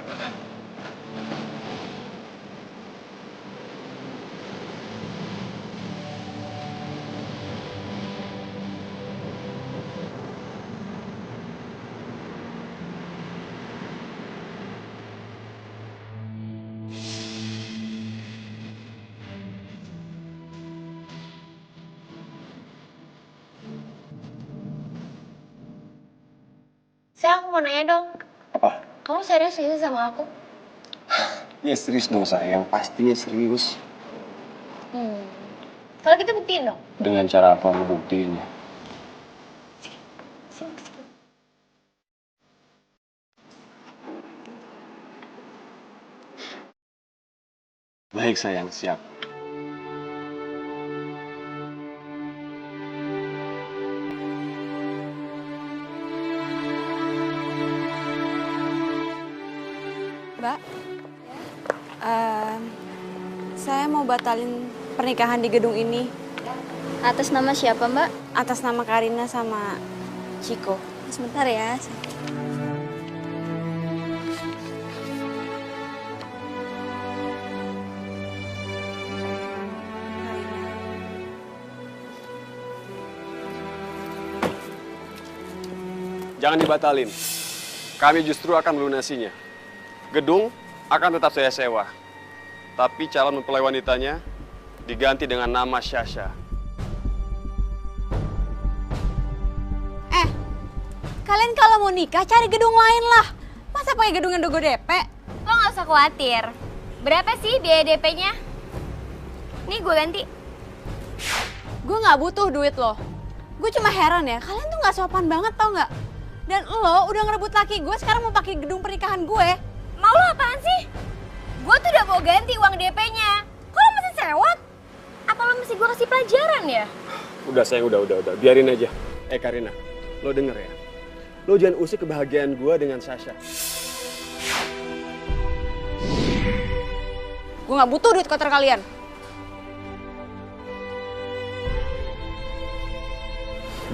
Sayang, aku mau nanya dong. Apa? Kamu serius gak sih sama aku? Ya serius dong sayang, pastinya serius. Kalau kita buktiin dong. Dengan cara apa ngebuktiinnya? Baik sayang, siap. Mbak, saya mau batalin pernikahan di gedung ini. Atas nama siapa, Mbak? Atas nama Karina sama Chico. Sebentar ya. Jangan dibatalin. Kami justru akan melunasinya. Gedung akan tetap saya sewa. Tapi calon mempelai wanitanya diganti dengan nama Sasha. Kalian kalau mau nikah cari gedung lain lah. Masa pakai gedung yang Dogo DP? Lo nggak usah khawatir. Berapa sih biaya DP-nya? Nih gue ganti. Gue nggak butuh duit lo. Gue cuma heran ya, kalian tuh nggak sopan banget tau nggak? Dan lo udah ngerebut laki gue, sekarang mau pakai gedung pernikahan gue. Mau lo apaan sih? Gue tuh udah mau ganti uang DP-nya. Kok lo masih sewot? Apa lo mesti gue kasih pelajaran ya? Udah sayang, udah. Biarin aja. Karina, lo denger ya. Lo jangan usik kebahagiaan gue dengan Sasha. Gue nggak butuh duit kotor kalian.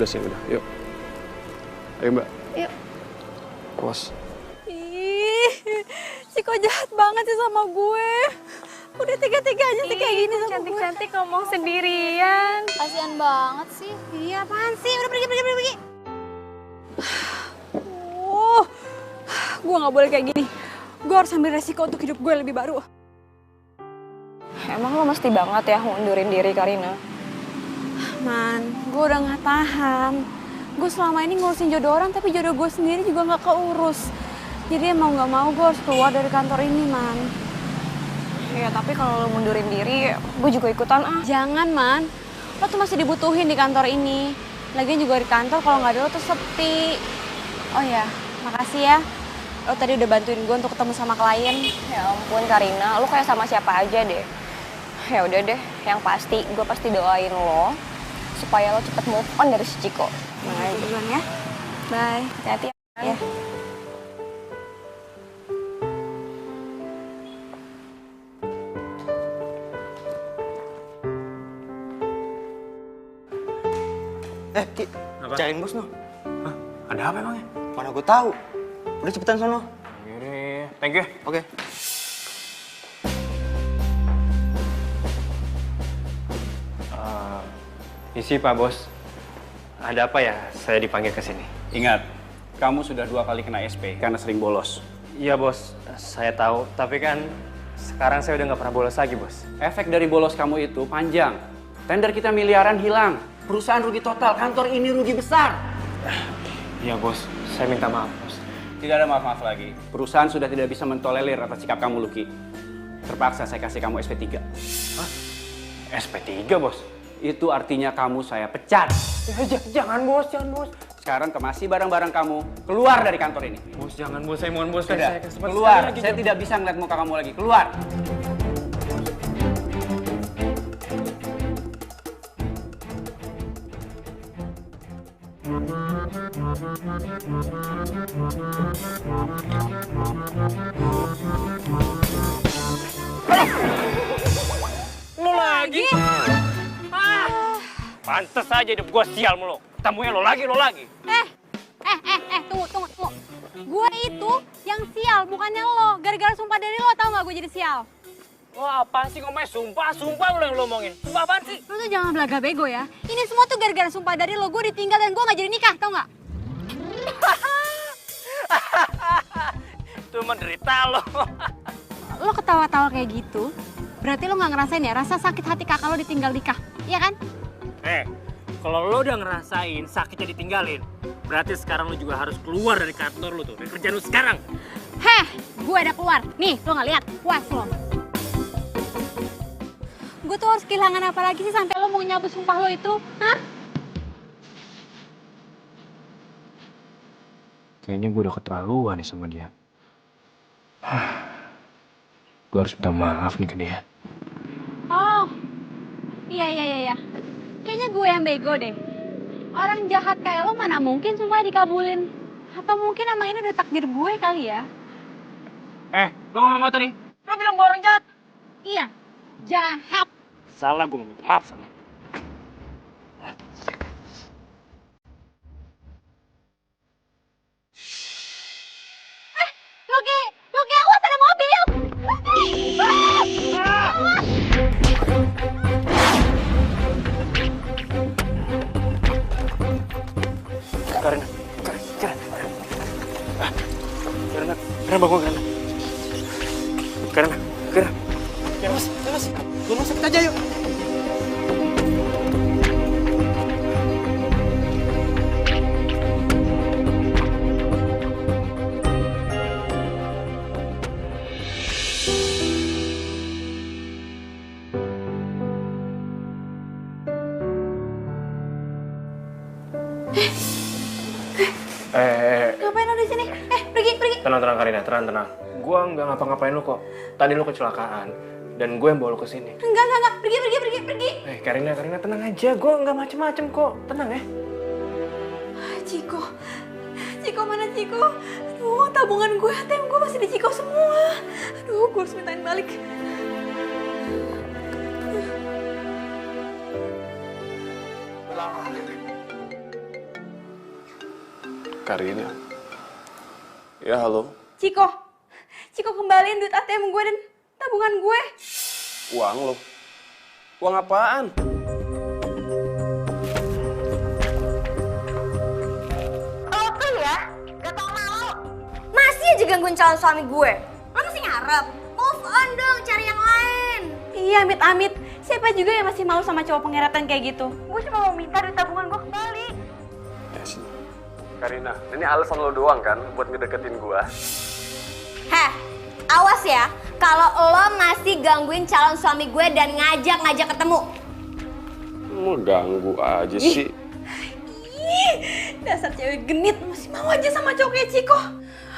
Udah sayang, udah. Yuk. Ayo mbak. Yuk. Awas. Ih, Ciko jahat banget sih sama gue. Udah tega-teganya sih kayak gini sama Cantik-cantik ngomong sendirian. Kasian banget sih. Iya, apaan sih? Udah pergi. Gue nggak boleh kayak gini. Gue harus ambil resiko untuk hidup gue lebih baru. Emang lo mesti banget ya ngundurin diri, Karina? Man, gue udah nggak tahan. Gue selama ini ngurusin jodoh orang, tapi jodoh gue sendiri juga nggak keurus. Jadi mau nggak mau gue harus keluar dari kantor ini, Man. Iya, tapi kalau lo mundurin diri, gue juga ikutan ah. Jangan, Man. Lo tuh masih dibutuhin di kantor ini. Lagian juga di kantor kalau nggak ada lo tuh sepi. Oh ya, makasih ya. Lo tadi udah bantuin gue untuk ketemu sama klien. Ya ampun, Karina, lo kayak sama siapa aja deh. Ya udah deh, yang pasti gue pasti doain lo supaya lo cepet move on dari si Ciko. Nah, duluan ya. Bye. Hati-hati ya. Ya. Ki, cariin bos no. Hah? Ada apa emangnya? Mana gue tahu. Udah cepetan sono. Yaudah, thank you. Oke. Isi Pak Bos. Ada apa ya saya dipanggil ke sini? Ingat, kamu sudah 2 kali kena SP karena sering bolos. Iya bos, saya tahu. Tapi kan sekarang saya udah nggak pernah bolos lagi bos. Efek dari bolos kamu itu panjang. Tender kita miliaran hilang. Perusahaan rugi total, kantor ini rugi besar. Iya bos, saya minta maaf bos. Tidak ada maaf-maaf lagi. Perusahaan sudah tidak bisa mentolerir atas sikap kamu, Lucky. Terpaksa saya kasih kamu SP3. Hah? SP3 bos? Itu artinya kamu saya pecat. Jangan bos, jangan bos. Sekarang kemasi barang-barang kamu keluar dari kantor ini. Bos jangan bos, saya mohon bos. Sudah, Saya kesempatan keluar. sekali lagi, Saya tidak bisa ngeliat muka kamu lagi. Keluar. Lo lagi? Pantes aja hidup gue sial mulu. Ketemunya lo lagi. Tunggu. Gue itu yang sial, bukannya lo. Gara-gara sumpah dari lo, tau gak gue jadi sial? Wah apaan sih ngomongnya? Sumpah lo yang lo omongin. Sumpah apaan sih? Lo tuh jangan belaga bego ya. Ini semua tuh gara-gara sumpah dari lo. Gue ditinggal dan gue gak jadi nikah, tau gak? Itu menderita lo. Lo ketawa-tawa kayak gitu, berarti lo gak ngerasain ya rasa sakit hati kakak lo ditinggal nikah, iya kan? Kalau lo udah ngerasain sakitnya ditinggalin, Berarti sekarang lu juga harus keluar dari kantor lu tuh, dari kerjaan lu sekarang. Heh, gue udah keluar. Nih, lo nggak lihat? Puas lo. Gue tuh harus kehilangan apa lagi sih sampai lo mau nyabut sumpah lo itu? Hah? Kayaknya gue udah keterlaluan nih sama dia. Gue harus minta maaf nih ke dia. Oh, iya. Kayaknya gue yang bego deh. Orang jahat kayak lo mana mungkin sumpah dikabulin. Apa mungkin emang ini udah takdir gue kali ya? Lu ngomong apa tadi? Lu bilang gue orang jahat. Iya, jahat. Salah, gue minta maaf sama. Loki, awas ada mobil. Karina bangun, Karina. Mas, rumah sakit aja yuk. Ngapain lo di sini? Pergi. Tenang Karina, tenang. Gue nggak ngapa-ngapain lu kok. Tadi lu kecelakaan dan gue yang bawa lu ke sini. Enggak. Pergi. Karina tenang aja. Gue nggak macem-macem kok. Tenang ya. Ciko mana Ciko? Aduh, tabungan gue, ATM gue masih di Ciko semua. Aduh, gue harus mintain balik. Karina. Ya, halo. Ciko kembaliin duit ATM gue dan tabungan gue. Uang lo? Uang apaan? Lo tuh ya, gak tau malu. Masih aja gangguin calon suami gue. Lo masih ngarep? Move on dong, cari yang lain. Iya, amit-amit. Siapa juga yang masih malu sama cowok pengeretan kayak gitu? Gue cuma mau minta duit tabungan gue kembali. Ya sih. Karina, ini alasan lo doang kan buat ngedeketin gua? Heh, awas ya. Kalau lo masih gangguin calon suami gue dan ngajak ketemu. Lo ganggu aja sih. Ih, dasar cewek genit masih mau aja sama cowok kayak Ciko.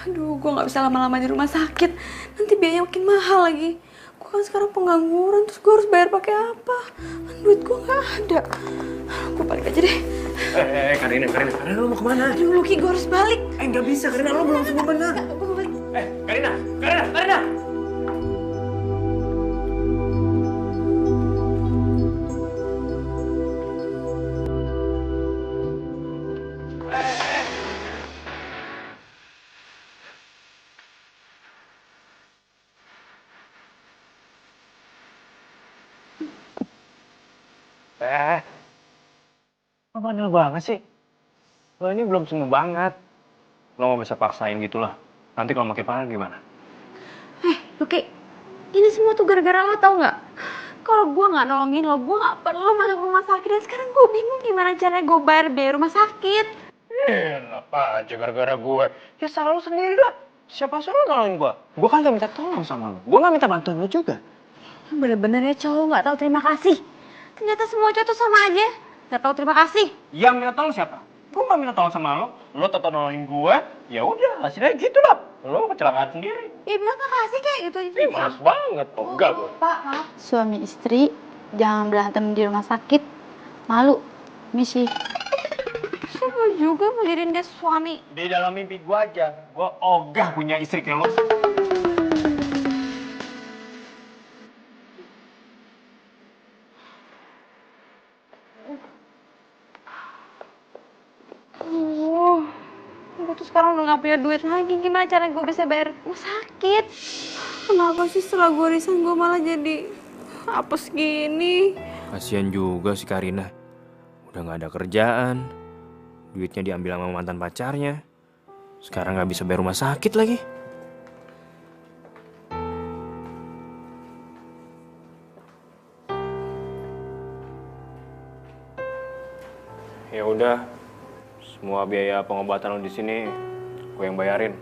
Aduh, gue nggak bisa lama-lama di rumah sakit. Nanti biayanya makin mahal lagi. Gue kan sekarang pengangguran, terus gue harus bayar pakai apa? Duit gue nggak ada. Gue balik aja deh. Karina, lu mau kemana? Aduh, Luki, gue harus balik. Nggak bisa, Karina, lu belum sembuh benar. Gue mau balik. Karina! Lo bandel banget sih. Lo ini belum sembuh banget. Lo nggak bisa paksain gitu lah. Nanti kalau makin parah gimana? Luki, ini semua tuh gara-gara lo, tau nggak? Kalau gue nggak nolongin lo, gue nggak perlu masuk rumah sakit. Dan sekarang gue bingung gimana caranya gue bayar biaya rumah sakit. Apa aja gara-gara gue? Ya salah lo sendiri lah. Siapa suruh nolongin gue? Gue kan gak minta tolong sama lo. Gue gak minta bantuan lo juga. Bener-bener ya cowok nggak tahu terima kasih. Ternyata semua cowok tuh sama aja. Nggak tahu terima kasih. Yang minta tolong siapa? Gue gak minta tolong sama lo tetap nolongin gue. Ya udah, hasilnya gitu lah. Lo kecelakaan sendiri. Ya bilang makasih kayak gitu. Ih, males banget. Enggak gue. Pak, maaf. Suami istri jangan berantem di rumah sakit. Malu, misi. Siapa juga ngelirin dia suami. Di dalam mimpi gue aja, gue ogah punya istri kayak lo. Gue tuh sekarang udah gak punya duit lagi. Gimana cara gue bisa bayar rumah sakit? Kenapa sih setelah gue resign gue malah jadi apes gini? Kasian juga si Karina. Udah gak ada kerjaan. Duitnya diambil sama mantan pacarnya. Sekarang gak bisa bayar rumah sakit lagi. Ya udah, Semua biaya pengobatan lo di sini gue yang bayarin.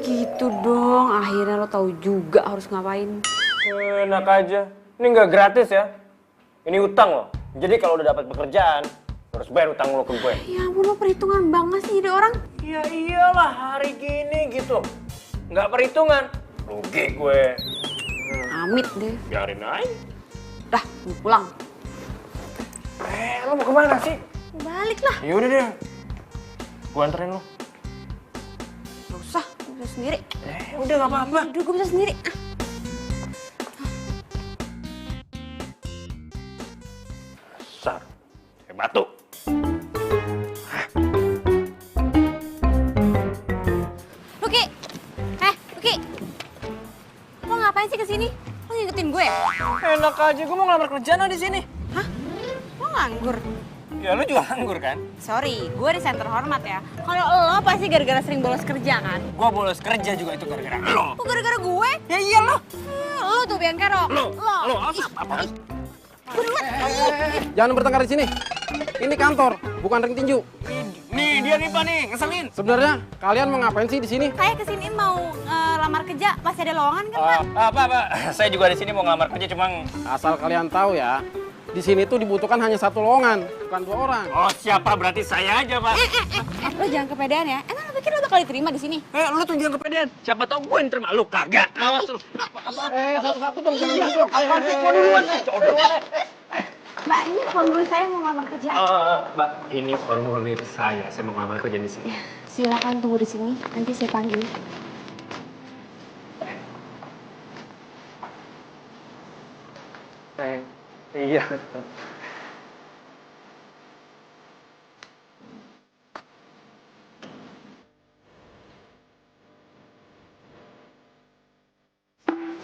Gitu dong, akhirnya lo tahu juga harus ngapain. Enak aja. Ini nggak gratis ya. Ini utang lo. Jadi kalau udah dapat pekerjaan, harus bayar utang lo ke gue. Ya ampun, lo perhitungan banget sih jadi orang. Ya iyalah, hari gini gitu. Nggak perhitungan. Rugi gue. Amit deh. Biarin aja. Dah, gue pulang. Lo mau kemana sih? Balik lah. Yaudah deh. Gue anterin lo. Gak usah, gue bisa sendiri. Udah gak apa-apa. Udah, gue bisa sendiri. Besar. Kayak batu. Luki! Luki! Lo ngapain sih kesini? Lo ngikutin gue ya? Enak aja, gue mau ngelamar kerjaan di sini. Hah? Lo nganggur? Ya lu juga nganggur kan? Sorry, gue di center hormat ya. Kalau lo pasti gara-gara sering bolos kerja kan? Gue bolos kerja juga itu gara-gara lo. Kok gara-gara gue? Ya iya lo. Lo tuh Bianca, Lo apa? Jangan bertengkar di sini. Ini kantor, bukan ring tinju. Nih dia nih Pak nih, ngeselin. Sebenarnya kalian mau ngapain sih di sini? Kayak kesini mau lamar kerja, masih ada lowongan kan, Pak? Pak. Saya juga di sini mau ngelamar kerja cuma Asal kalian tahu ya, di sini tuh dibutuhkan hanya 1 lowongan, bukan 2 orang. Oh, siapa berarti saya aja, Pak. Lo jangan kepedean ya. Emang lo pikir lo bakal diterima di sini? Lu tuh jangan kepedean. Siapa tahu gue yang terima lu kagak. Awas lu. Satu-satu dong, jangan gitu. Mbak, ini formulir saya mau ngelamar kerja. Mbak, ini formulir saya. Saya mau ngelamar kerja di sini. Silakan tunggu di sini, nanti saya panggil. Iya.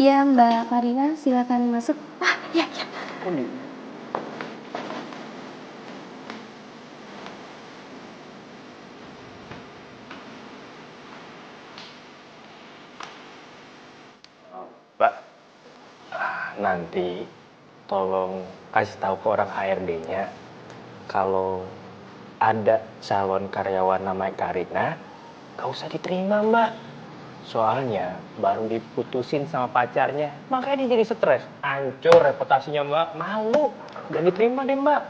Ya Mbak Karina, silakan masuk. Ya. Mbak, nanti tolong kasih tahu ke orang HRD-nya kalau ada calon karyawan namanya Karina, gak usah diterima Mbak. Soalnya baru diputusin sama pacarnya, makanya dia jadi stres. Hancur reputasinya Mbak, malu. Gak diterima deh Mbak.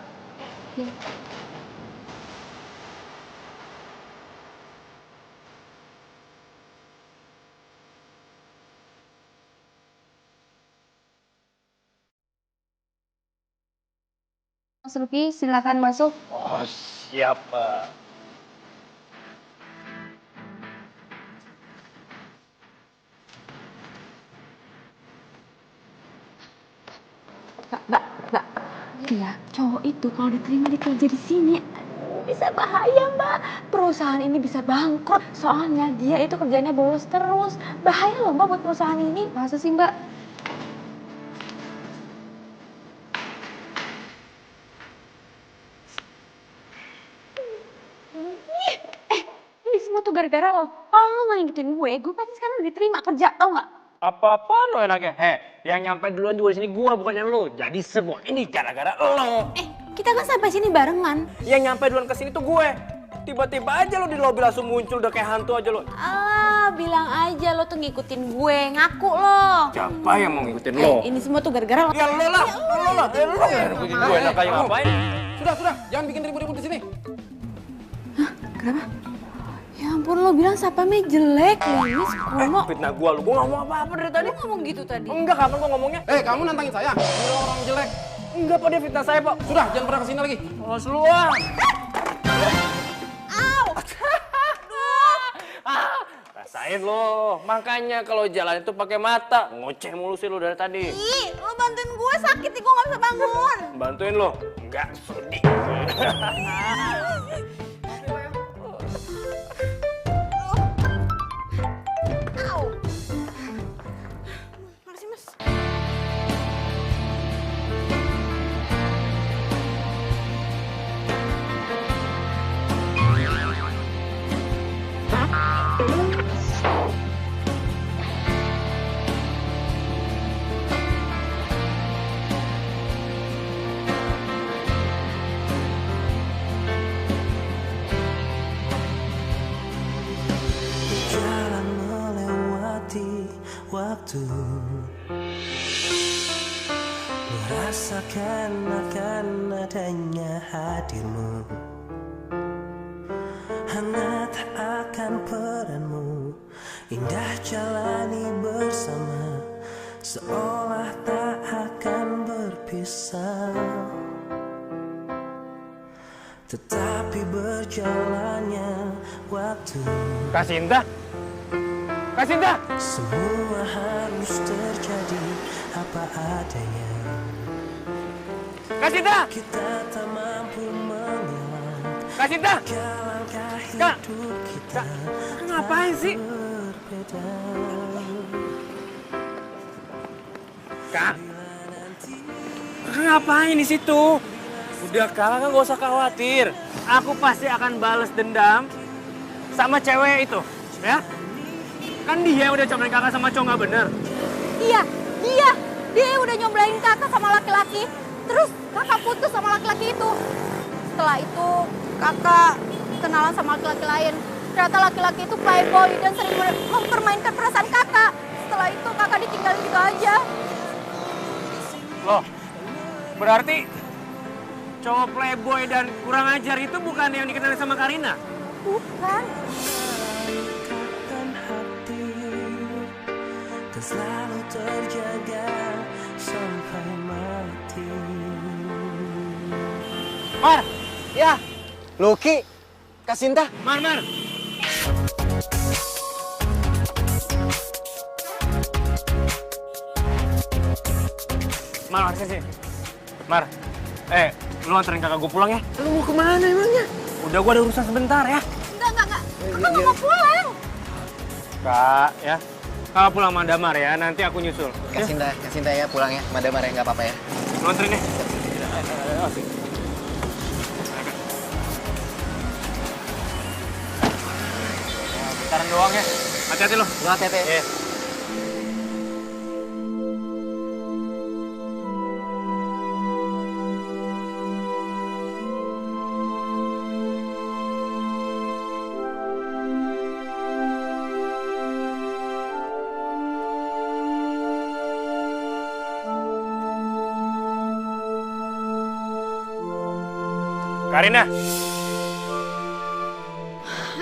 Mas Luki, silakan masuk. Oh siap Mbak. Mbak. Ya, cowok itu kalau diterima dikerja di sini bisa bahaya, Mbak. Perusahaan ini bisa bangkrut. Soalnya dia itu kerjanya bolos terus. Bahaya loh, Mbak, buat perusahaan ini. Masa sih Mbak? Ini semua tuh gara-gara lo. Kalau lo nggak ngikutin gue pasti sekarang udah diterima kerja, tau nggak? Apa-apaan lo enaknya? Yang nyampe duluan juga di sini gua bukannya lo. Jadi semua ini gara-gara lo. Kita kan sampai sini barengan. Yang nyampe duluan ke sini tuh gue. Tiba-tiba aja lo di lobi langsung muncul udah kayak hantu aja lo. Bilang aja lo tuh ngikutin gue, ngaku lo. Siapa yang mau ngikutin lo? Ini semua tuh gara-gara lo. Ya lo lah. Lo yang ngikutin gue enak kayak ngapain? Sudah, jangan bikin ribut-ribut di sini. Kenapa? Ya ampun, lo bilang sapamnya jelek loh. Ini sekolah. Fitnah gua lo. Gua nggak mau apa-apa dari tadi. Lo ngomong gitu tadi. Enggak, kapan gua ngomongnya? Kamu nantangin saya? Ini orang jelek. Enggak, Pak, dia fitnah saya, Pak. Sudah, jangan pernah kesini lagi. Oh, lu ah. Rasain lo. Makanya kalau jalan itu pakai mata. Ngoceh mulu sih lo dari tadi. Ih, lo bantuin gue sakit nih, gue gak bisa bangun. Bantuin lo? Enggak sudi. Makasih, Mas. waktu, merasakan akan adanya hadirmu, hangat akan peranmu, indah jalani bersama, seolah tak akan berpisah. Tetapi berjalannya waktu, Kak Sinta? Kak Sinta! semua harus terjadi apa adanya. Kak Sinta! Kita tak mampu mengelak Kak Sinta! langkah Kak! hidup kita. Ngapain sih? Berbeda. Kak! Kakak ngapain di situ? Udah kakak nggak usah khawatir. Aku pasti akan balas dendam sama cewek itu, ya? Kan dia yang udah cobain kakak sama cowok nggak bener. Iya, dia udah nyomblain kakak sama laki-laki. Terus kakak putus sama laki-laki itu. Setelah itu kakak kenalan sama laki-laki lain. Ternyata laki-laki itu playboy dan sering mempermainkan perasaan kakak. Setelah itu kakak ditinggalin gitu aja. Loh, berarti cowok playboy dan kurang ajar itu bukan yang dikenal sama Karina? Bukan. Ikatan hati kan selalu terjaga sampai mati. Mar! Ya, Lucky, Kak Sinta. Mar! Mar, sini. Mar, lu anterin kakak gue pulang ya? Lu mau kemana emangnya? Udah, gue ada urusan sebentar ya. Enggak. Kakak nggak mau pulang. Kak, ya. Kakak pulang sama Damar ya, nanti aku nyusul. Kak Sinta ya pulang ya. Madamar ya, nggak apa-apa ya. Lu anterin ya. Bentaran doang ya. Hati-hati lo. Lu hati-hati ya. Iya. Karina.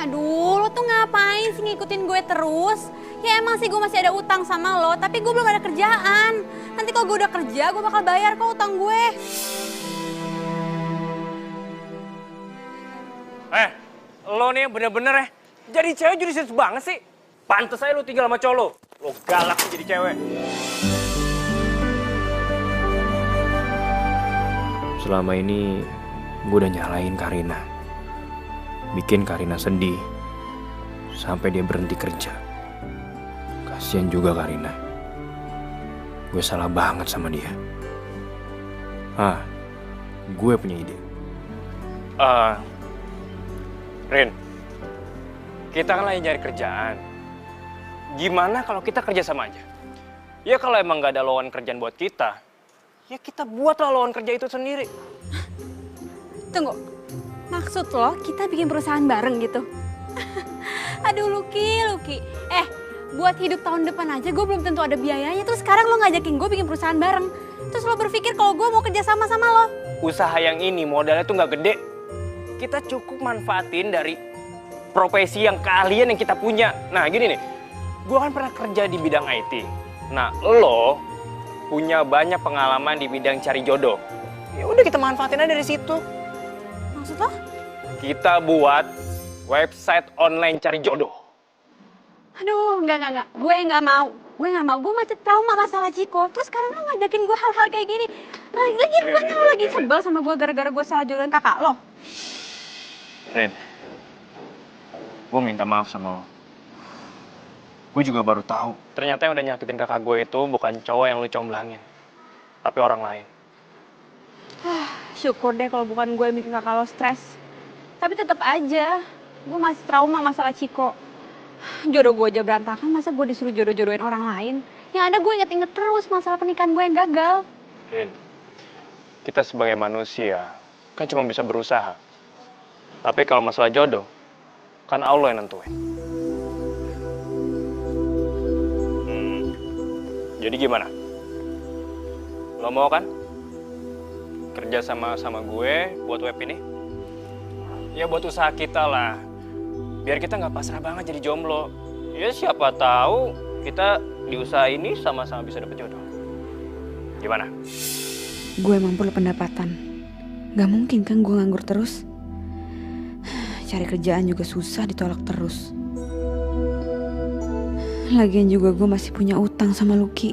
Aduh, lo tuh ngapain sih ngikutin gue terus? Ya emang sih gue masih ada utang sama lo, tapi gue belum ada kerjaan. Nanti kalau gue udah kerja, gue bakal bayar kok utang gue. Lo nih bener-bener ya. Jadi cewek jadi serius banget sih. Pantes aja lo tinggal sama cowok lo. Lo galak sih jadi cewek. Selama ini gue udah nyalain Karina. Bikin Karina sedih. Sampai dia berhenti kerja. Kasian juga Karina. Gue salah banget sama dia. Gue punya ide. Rin, kita kan lagi nyari kerjaan. Gimana kalau kita kerja sama aja? Ya kalau emang gak ada lowongan kerjaan buat kita, ya kita buatlah lowongan kerja itu sendiri. Tunggu, maksud lo kita bikin perusahaan bareng gitu? Aduh Lucky. Buat hidup tahun depan aja gue belum tentu ada biayanya. Terus sekarang lo ngajakin gue bikin perusahaan bareng. Terus lo berpikir kalau gue mau kerja sama lo? Usaha yang ini modalnya tuh gak gede. Kita cukup manfaatin dari profesi yang keahlian yang kita punya. Nah gini nih, gue kan pernah kerja di bidang IT. Nah lo punya banyak pengalaman di bidang cari jodoh. Ya udah kita manfaatin aja dari situ. Maksud lo? Kita buat website online cari jodoh. Aduh, enggak. Gue nggak mau. Gue masih trauma masalah Ciko. Terus sekarang lo ngajakin gue hal-hal kayak gini. Lagi bukannya lo lagi sebel sama gue gara-gara gue salah jodohin kakak lo? Rin, gue minta maaf sama lo. Gue juga baru tahu. Ternyata yang udah nyakitin kakak gue itu bukan cowok yang lu comblangin, tapi orang lain. Syukur deh kalau bukan gue yang bikin kakak lo stres. Tapi tetap aja, gue masih trauma masalah Ciko. Jodoh gue aja berantakan, masa gue disuruh jodoh-jodohin orang lain? Yang ada gue inget-inget terus masalah pernikahan gue yang gagal. Rin, kita sebagai manusia kan cuma bisa berusaha. Tapi kalau masalah jodoh, kan Allah yang nentuin. Jadi gimana? Lo mau kan? Kerja sama gue buat web ini? Ya buat usaha kita lah. Biar kita nggak pasrah banget jadi jomblo. Ya siapa tahu kita di usaha ini sama-sama bisa dapet jodoh. Gimana? Gue emang perlu pendapatan. Gak mungkin kan gue nganggur terus. Cari kerjaan juga susah, ditolak terus. Lagian juga gue masih punya utang sama Lucky.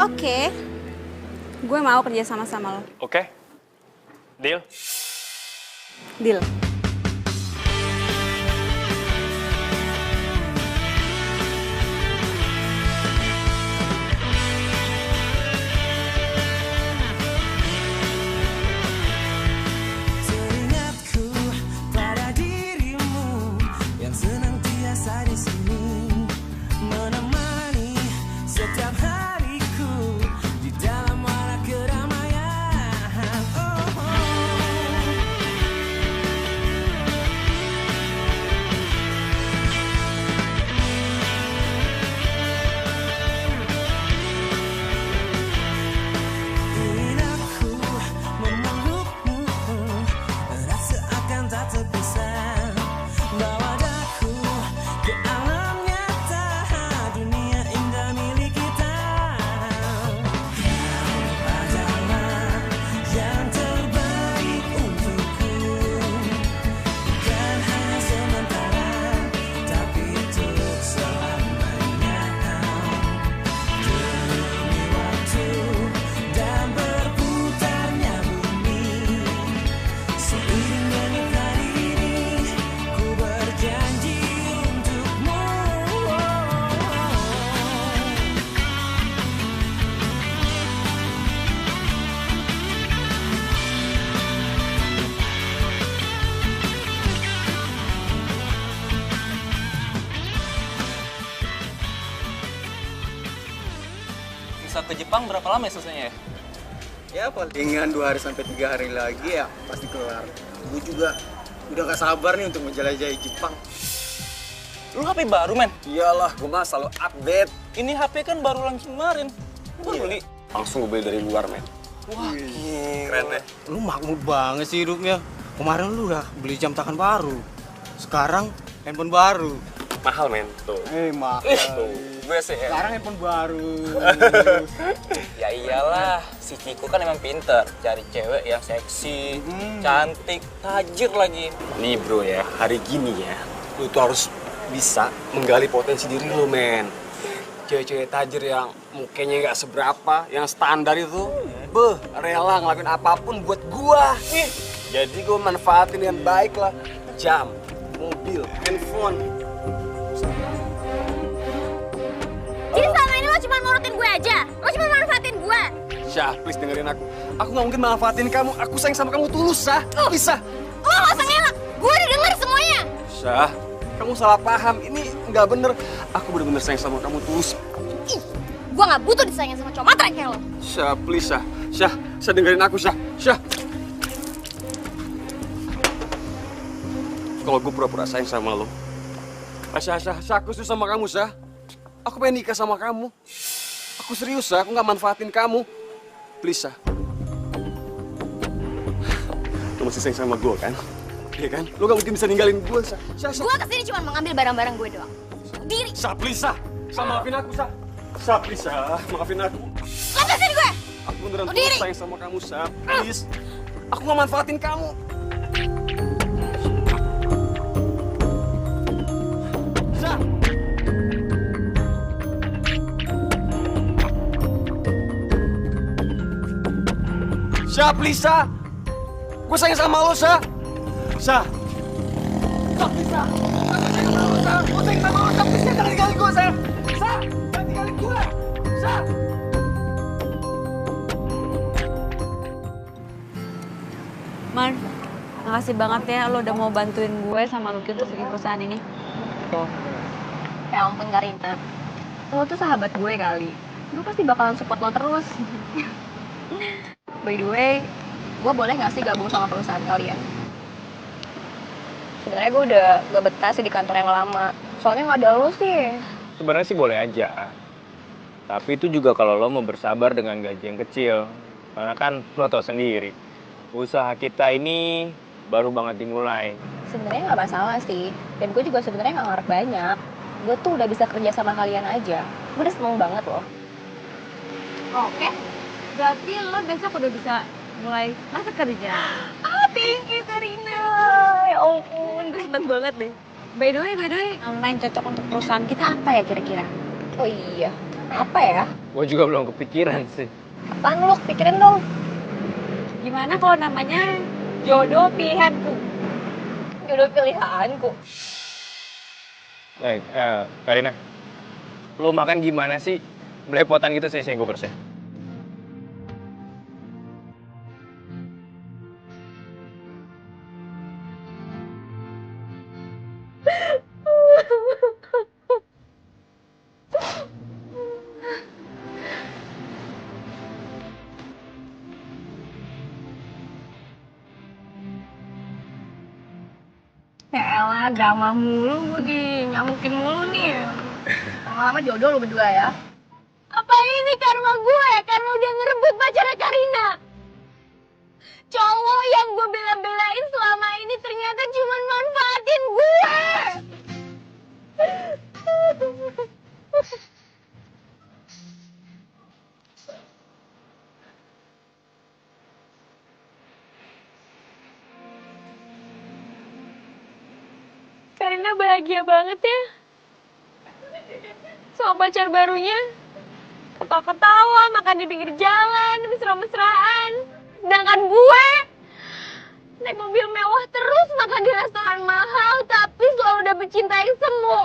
Oke. Gue mau kerja sama-sama lo. Oke? Deal? Deal. Teringatku pada dirimu yang senantiasa di sini menemani setiap hariku di dalam warna keramaian. Oh, oh. Ingin aku memelukmu, rasa akan tak terpisah, bawa daku ke alam nyata, dunia indah milik kita. Kau adalah yang terbaik untukku, bukan hanya sementara, tapi untuk selamanya. Demi waktu dan berputarnya bumi, seiring denyut nadi ini, ku berjanji untukmu. Bisa ke Jepang berapa lama ya selesainya ya? Ya palingan 2 hari sampai 3 hari lagi ya pasti kelar. Gue juga udah gak sabar nih untuk menjelajahi Jepang. Lu HP baru, men? Iyalah, gue mah selalu update. Ini HP kan baru launching kemarin. Lu baru beli? Langsung gue beli dari luar, men. Wah, Keren deh. Lu makmur banget sih hidupnya. Kemarin lu udah beli jam tangan baru. Sekarang handphone baru. Mahal, men. Tuh. Mahal. Tuh. Gue sih ya. Sekarang handphone baru. ya iyalah, si Ciko kan emang pinter. Cari cewek yang seksi, cantik, tajir lagi. Nih bro ya, hari gini ya, lu tuh harus bisa menggali potensi diri lu, men. Cewek-cewek tajir yang mukanya nggak seberapa, yang standar itu, rela ngelakuin apapun buat gua. Jadi gua manfaatin dengan baik lah. Jam, mobil, handphone. Jadi selama ini lo cuma nurutin gue aja? Lo cuma manfaatin gue? Syah, please dengerin aku. Aku nggak mungkin manfaatin kamu. Aku sayang sama kamu tulus, Syah. Bisa. Lo gak usah ngelak, gue udah denger semuanya. Syah, kamu salah paham. Ini nggak bener. Aku bener-bener sayang sama kamu tulus. Ih, gue gak butuh disayangin sama cowok matre kayak lo. Syah, please, Syah. Syah dengerin aku, Syah. Syah. Kalau gue pura-pura sayang sama lo. Syah, aku serius sama kamu, Syah. Aku pengen nikah sama kamu. Aku serius, Syah. Aku nggak manfaatin kamu. Please, Syah. Lo masih sayang sama gue, kan? Iya kan? Lo gak mungkin bisa ninggalin gue, Syah. Gue kesini cuma mengambil barang-barang gue doang. Diri. Syah, please, Syah. Syah, maafin aku, Syah. Syah, please, Syah. Maafin aku. Lepasin gue. Aku beneran Berdiri. tulus sayang sama kamu, Syah. Please. Aku nggak manfaatin kamu. Syah. Syah, please, Syah. Gue sayang sama lo, Syah. Syah. Syah, please, Syah. Gue sayang sama lo, Syah. Please, Syah. Jangan tinggalin gue, Syah. Syah, jangan tinggalin gue. Syah. Man, makasih banget ya lo udah mau bantuin gue sama Lucky untuk bikin perusahaan ini. Ya ampun Karina, lo tuh sahabat gue kali. Gue pasti bakalan support lo terus. By the way, gue boleh gak sih gabung sama perusahaan kalian? Sebenarnya gue udah gak betah sih di kantor yang lama. soalnya nggak ada lo sih. Sebenarnya sih boleh aja. Tapi itu juga kalau lo mau bersabar dengan gaji yang kecil. Karena kan lo tau sendiri, usaha kita ini baru banget dimulai. Sebenarnya nggak masalah sih. Dan gue juga sebenarnya nggak ngarep banyak. Gue tuh udah bisa kerja sama kalian aja. Gue udah seneng banget loh. Oke. Berarti lo besok udah bisa mulai masuk kerja. Ah, thank you Karina. Ya ampun, gue seneng banget deh. By the way, yang cocok untuk perusahaan kita apa ya kira-kira? Oh iya, apa ya? Gue juga belum kepikiran sih. Apaan lo? Pikirin dong. Gimana kalau namanya jodoh pilihanku? Jodoh pilihanku. Karina, lo makan gimana sih? Belepotan gitu sih, gue persen. Ya elah, drama mulu gue nyamukin mulu nih. Lama-lama jodoh lo berdua ya. Apa ini karma gue? Karena udah ngerebut pacarnya Karina. Cowok yang gue bela-belain selama ini ternyata cuma manfaatin gue. Karina bahagia banget ya sama pacar barunya. Ketawa-ketawa, makan di pinggir jalan, mesra-mesraan. Sedangkan gue naik mobil mewah terus, makan di restoran mahal, tapi selalu dapet cinta yang semu.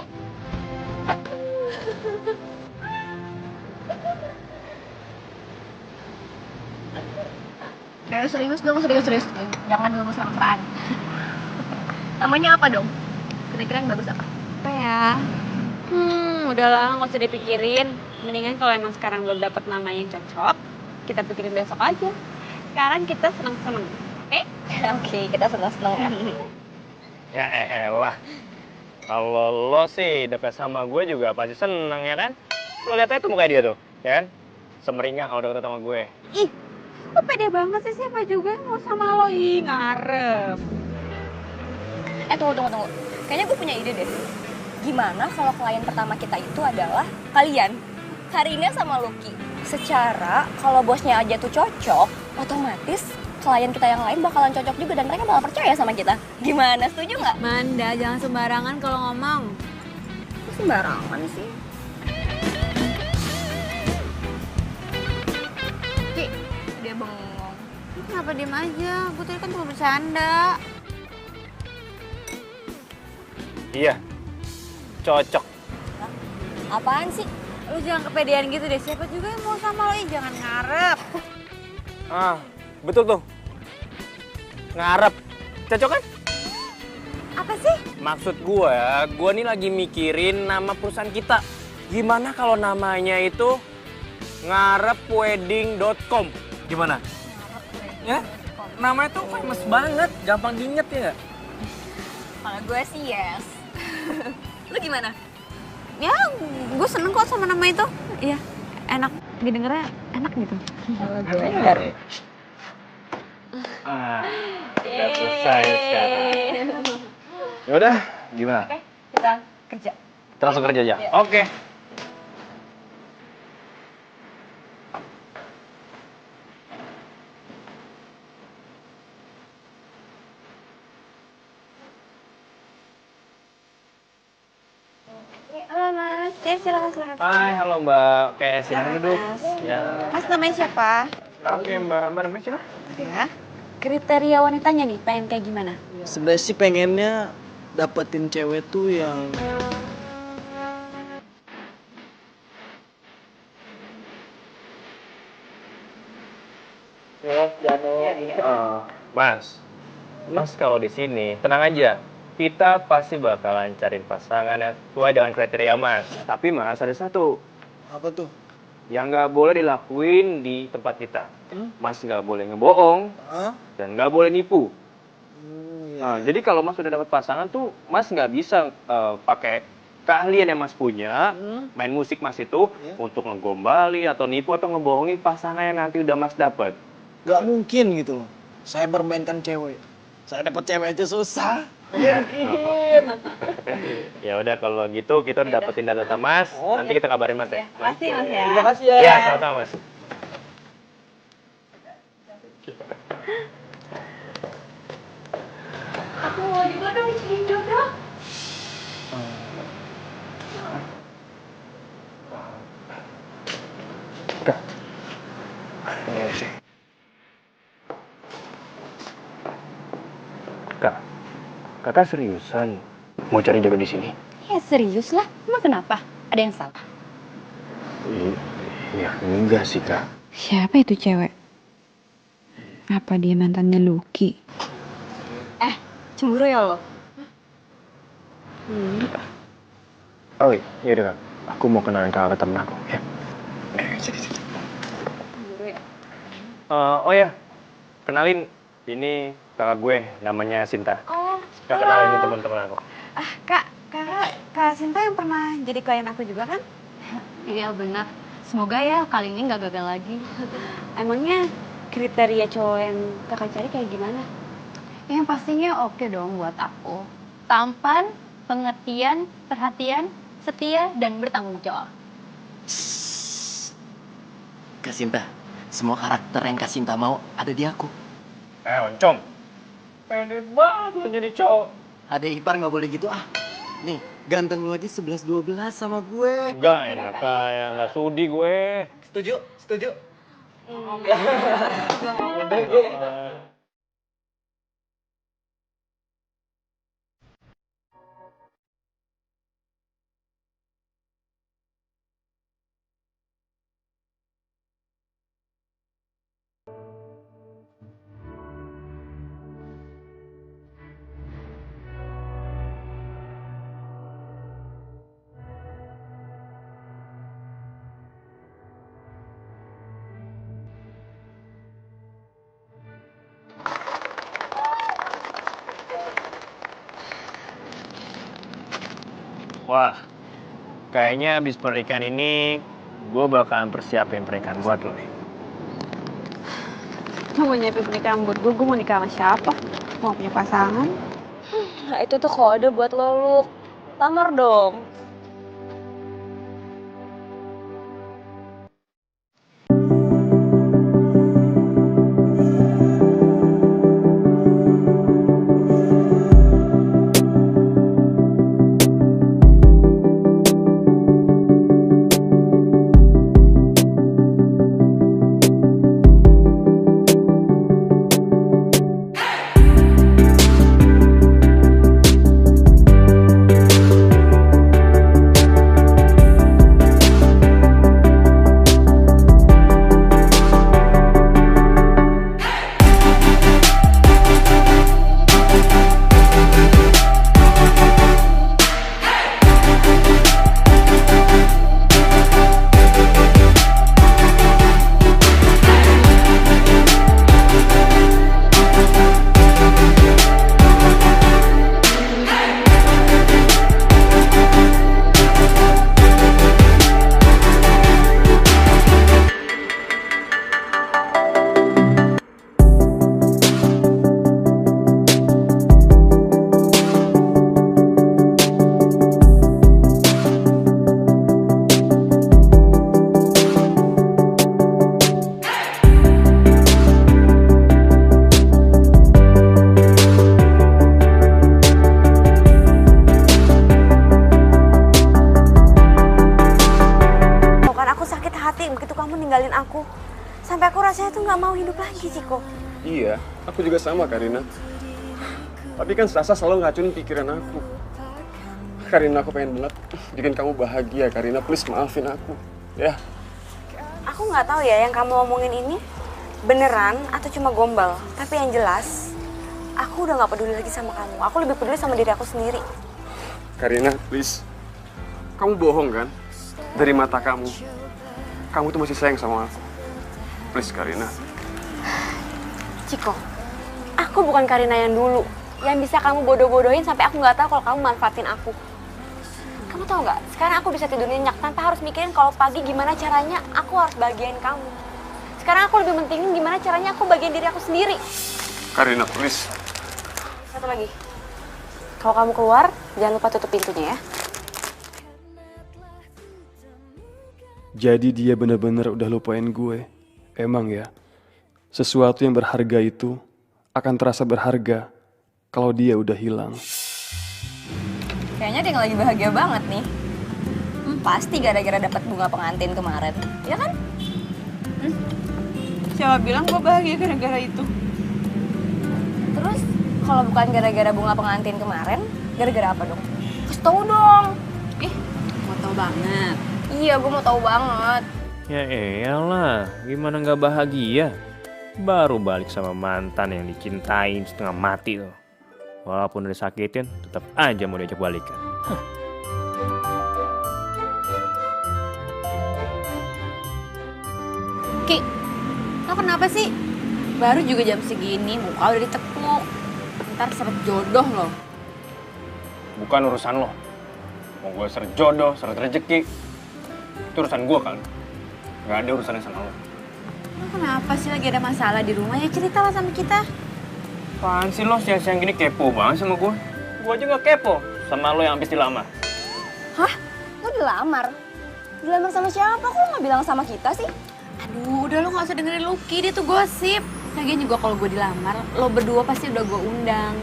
Serius dong, serius. Jangan dulu mesra-mesraan. Namanya apa dong? Kira-kira yang bagus apa? Apa ya? Udahlah, nggak usah dipikirin. Mendingan kalau emang sekarang belum dapet nama yang cocok, kita pikirin besok aja. Sekarang kita seneng-seneng. Oke, kita seneng-seneng ya. Ya elah. Kalau lo sih deket sama gue juga pasti seneng ya kan? Lo lihat aja tuh muka dia tuh, ya kan? Semeringah kalau deket sama gue. Ih, lo pede banget sih, siapa juga yang mau sama lo? Ih, ngarep. Tunggu. Kayaknya gue punya ide deh. Gimana kalau klien pertama kita itu adalah kalian, Karina sama Lucky. Secara kalau bosnya aja tuh cocok, otomatis klien kita yang lain bakalan cocok juga dan mereka bakal percaya sama kita. Gimana, setuju nggak? Manda, jangan sembarangan kalau ngomong. Kok sembarangan sih? Ki, dia bengong. Lu kenapa diem aja? Gue tadi kan cuma bercanda. Iya, cocok. Apaan sih? Lu jangan kepedean gitu deh. Siapa juga yang mau sama lo? Jangan ngarep. Betul tuh. Ngarep. Cocok kan? Apa sih? Maksud gue nih lagi mikirin nama perusahaan kita. Gimana kalau namanya itu ngarepwedding.com? Gimana? Ya? Namanya tuh famous banget, gampang diinget ya. Kalau gue sih yes. Lu gimana? Ya, gue seneng kok sama nama itu. Iya, enak. Didengarnya enak gitu. Kalau gue bener. Udah selesai sekarang. Yaudah, gimana? Oke, kita kerja. Kita langsung kerja aja? Iya. Oke. Halo Mas, ya silakan. Hai, halo Mbak. Oke, silahkan duduk. Ya. Mas namanya siapa? Oke, Mbak namanya siapa? Ya. Kriteria wanitanya nih, pengen kayak gimana? Sebenarnya sih pengennya dapetin cewek tuh yang Mas kalau di sini tenang aja. Kita pasti bakalan cariin pasangan yang sesuai dengan kriteria Mas. Tapi Mas ada satu apa tuh? yang nggak boleh dilakuin di tempat kita. Mas nggak boleh ngebohong dan nggak boleh nipu. Jadi kalau Mas sudah dapat pasangan tuh Mas nggak bisa pakai keahlian yang Mas punya, main musik Mas itu untuk ngegombali atau nipu atau ngebohongin pasangan yang nanti udah Mas dapet. Gak mungkin gitu loh. Saya bermainkan cewek. Saya dapat cewek aja susah. Ya udah kalau gitu kita udah dapetin data Mas, nanti kita kabarin Mas ya. Makasih Mas ya. Terima kasih ya. Ya, sama-sama Mas. Aku mau dibodoh bikinin jodoh. Ini sih. Kak, kakak seriusan mau cari jodoh di sini? Ya serius lah, emang kenapa? Ada yang salah? Iya, enggak sih kak. Siapa itu cewek? Apa dia mantannya Lucky? Cemburu ya lo? Oh iya udah kak, aku mau kenalin kakak ke temen aku ya. Sini. Cemburu ya? Oh ya, kenalin ini kakak gue namanya Sinta. Oh, Kak kenalin ini teman-teman aku. Kak Sinta yang pernah jadi klien aku juga kan? Iya benar. Semoga ya kali ini nggak gagal lagi. Emangnya kriteria cowok yang kakak cari kayak gimana? Yang pastinya oke dong buat aku. Tampan, pengertian, perhatian, setia, dan bertanggung jawab. Kak Sinta, semua karakter yang Kak Sinta mau ada di aku. Oncom. Pendek banget lu jadi cowok. Ada ipar nggak boleh gitu ah. Nih, ganteng lu aja 11-12 sama gue. Enggak enak kayak nggak sudi gue. Setuju? Wah, kayaknya abis pernikahan ini gue bakalan persiapin pernikahan buat lo nih. Lo mau nyiapin pernikahan buat gue mau nikah sama siapa? Mau punya pasangan? Nah itu tuh kode buat lo, Lu. Lamar dong. ninggalin aku. Sampai aku rasanya tuh nggak mau hidup lagi, Ciko. Iya, aku juga sama, Karina. Tapi kan Sasa selalu ngacunin pikiran aku. Karina, aku pengen banget bikin kamu bahagia, Karina. Please maafin aku, ya. Aku nggak tahu ya yang kamu omongin ini beneran atau cuma gombal. Tapi yang jelas, aku udah nggak peduli lagi sama kamu. Aku lebih peduli sama diri aku sendiri. Karina, please. Kamu bohong kan? Dari mata kamu. Kamu tuh masih sayang sama aku. Please, Karina. Ciko, aku bukan Karina yang dulu. Yang bisa kamu bodoh-bodohin sampai aku nggak tahu kalau kamu manfaatin aku. Kamu tuh tau nggak? Sekarang aku bisa tidur nyenyak tanpa harus mikirin kalau pagi gimana caranya aku harus bahagiain kamu. Sekarang aku lebih mentingin gimana caranya aku bagian diri aku sendiri. Karina, please. Satu lagi. Kalau kamu keluar, jangan lupa tutup pintunya ya. Jadi dia benar-benar udah lupain gue. Emang ya, sesuatu yang berharga itu akan terasa berharga kalau dia udah hilang. Kayaknya dia lagi bahagia banget nih. Pasti gara-gara dapat bunga pengantin kemarin, ya kan? Siapa bilang gue bahagia gara-gara itu? Terus kalau bukan gara-gara bunga pengantin kemarin, gara-gara apa dong? Kasih tau dong. Mau tau banget. Iya, gue mau tahu banget. Ya elah, gimana nggak bahagia? Baru balik sama mantan yang dicintain setengah mati tuh. Walaupun udah sakitin, tetap aja mau diajak balikan. Ki, lo kenapa sih? Baru juga jam segini, muka udah ditekuk. Ntar seret jodoh lo. Bukan urusan lo. Mau gue seret jodoh, seret rezeki, itu urusan gue kan. Gak ada urusannya sama lo. Lo kenapa sih lagi ada masalah di rumah? Ya ceritalah sama kita. Apaan sih lo siang-siang gini kepo banget sama gue? Gue aja gak kepo sama lo yang habis dilamar. Hah? Lo dilamar? Dilamar sama siapa? Kok lo gak bilang sama kita sih? Aduh, udah lo gak usah dengerin Lucky, dia tuh gosip. Lagian juga kalau gue dilamar, lo berdua pasti udah gue undang.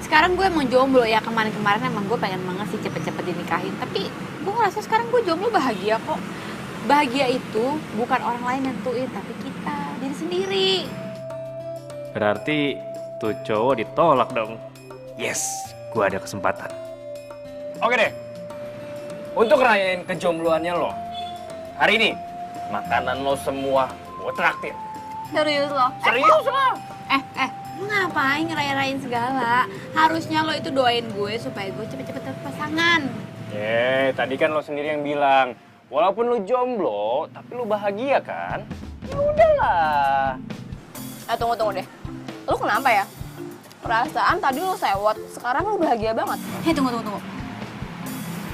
Sekarang gue emang jomblo ya, kemarin-kemarin emang gue pengen banget sih cepet-cepet dinikahin. Tapi gue ngerasa sekarang gue jomblo bahagia kok. Bahagia itu bukan orang lain yang nentuin, tapi kita, diri sendiri. Berarti tuh cowok ditolak dong. Yes, gue ada kesempatan. Oke deh, untuk rayain kejombloannya lo, hari ini makanan lo semua gue traktir. Serius lo? Serius lo? Lo ngapain ngeraya-rayain segala? Harusnya lo itu doain gue supaya gue cepet-cepet dapet pasangan. Tadi kan lo sendiri yang bilang, walaupun lo jomblo, tapi lo bahagia kan? Ya udahlah. Tunggu deh. Lo kenapa ya? Perasaan tadi lo sewot, sekarang lo bahagia banget. Tunggu.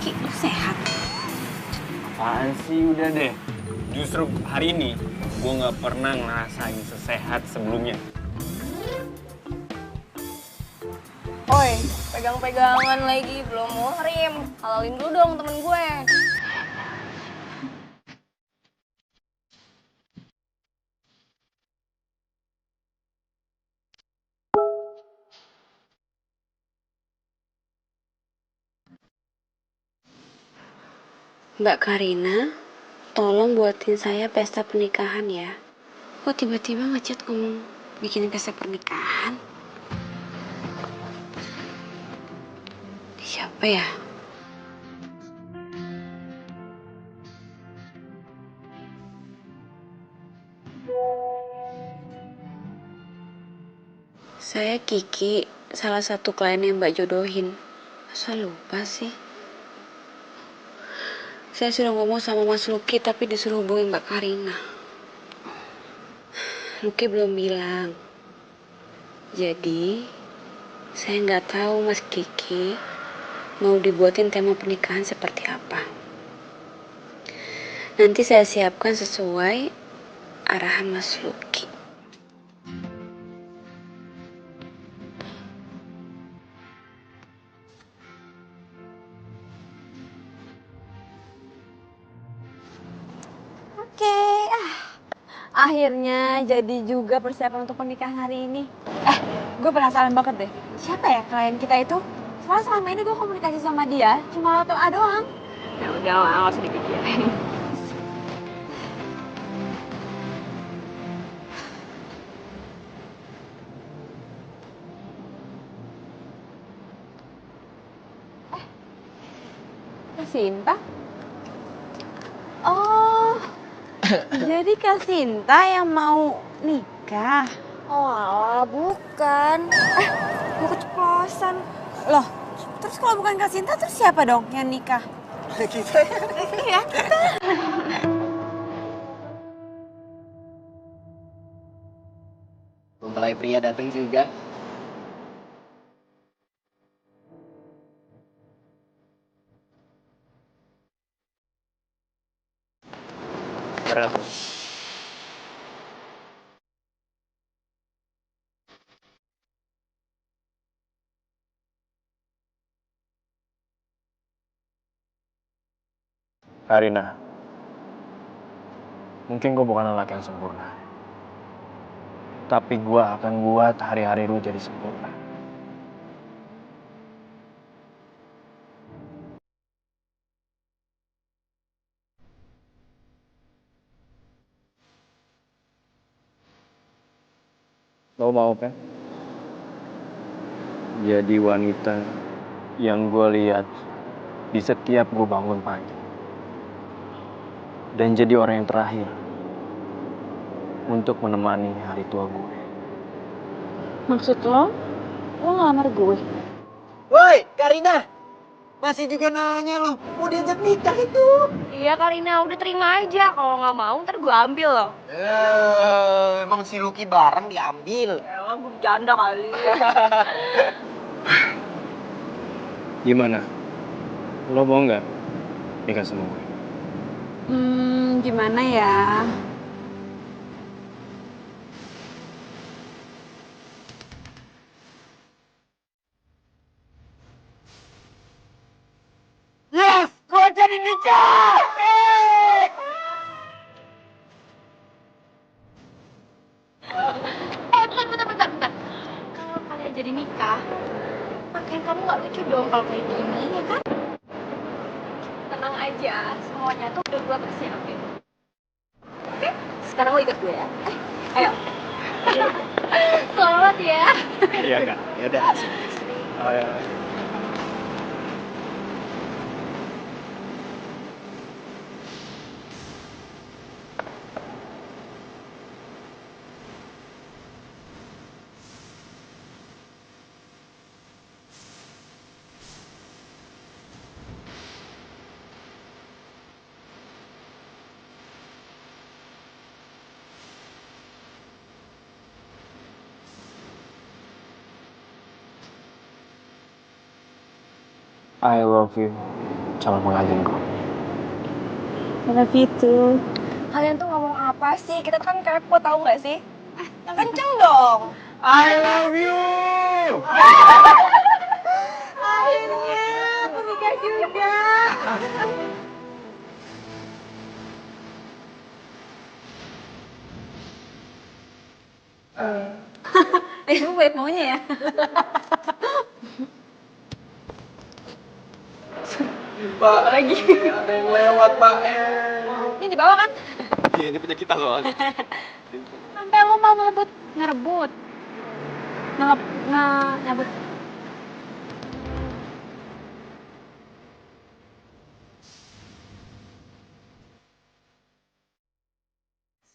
Ki, lo sehat? Apaan sih, udah deh. Justru hari ini, gue gak pernah ngerasain sesehat sebelumnya. Oi, pegang-pegangan lagi, belum muhrim. Halalin dulu dong temen gue. Mbak Karina, tolong buatin saya pesta pernikahan ya. Kok tiba-tiba ngechat ngomong bikin pesta pernikahan? Siapa ya? Saya Kiki, salah satu klien yang Mbak jodohin. Masa lupa sih? Saya sudah ngomong sama Mas Lucky tapi disuruh hubungin Mbak Karina. Lucky belum bilang. Jadi, saya nggak tahu Mas Kiki mau dibuatin tema pernikahan seperti apa. Nanti saya siapkan sesuai arahan Mas Lucky. Oke, akhirnya jadi juga persiapan untuk pernikahan hari ini. Gue penasaran banget deh. Siapa ya klien kita itu? Soalnya selama ini gue komunikasi sama dia, cuma lewat A doang. Ya udah lah, nggak usah dipikirin. Sinta? Oh, jadi Kak Sinta yang mau nikah? Oh, bukan. Gue keceplosan. Loh, terus kalau bukan Kak Sinta, terus siapa dong yang nikah? Kita ya. Iya, kita. Mempelai pria datang juga. Berangkat. Karina, mungkin gue bukan lelaki yang sempurna. Tapi gue akan buat hari-hari lu jadi sempurna. Lo mau kan? Jadi wanita yang gue lihat di setiap gue bangun pagi. Dan jadi orang yang terakhir untuk menemani hari tua gue. Maksud lo ngelamar gue? Woi, Karina! Masih juga nanya lo, mau diajak nikah itu? Iya Karina, udah terima aja. Kalau nggak mau, ntar gue ambil loh. Emang si Lucky bareng diambil? Emang gue bercanda kali. Gimana? Lo mau nggak nikah sama gue? Gimana ya? Yes! Gue jadi nikah! Bentar. Kalau kalian jadi nikah, pakaian kamu nggak lucu dong kalau kayak gini, ya kan? Tenang aja, semuanya tuh udah gue persiapin. Oke, sekarang lo ikut gue ya. Ayo. Selamat ya. Iya kak. Yaudah. Oh, ya. I love you, calon pengantinku. I love you too. Kalian tuh ngomong apa sih? Kita kan kepo, tahu nggak sih? Yang kenceng dong. I love you! Akhirnya menikah juga. Ibu baik maunya ya? Pak, lagi ada yang lewat, Pak. Ini di bawah kan? Iya, ini punya kita soalnya. Sampai lo mau ngebut, ngerebut. Nyabut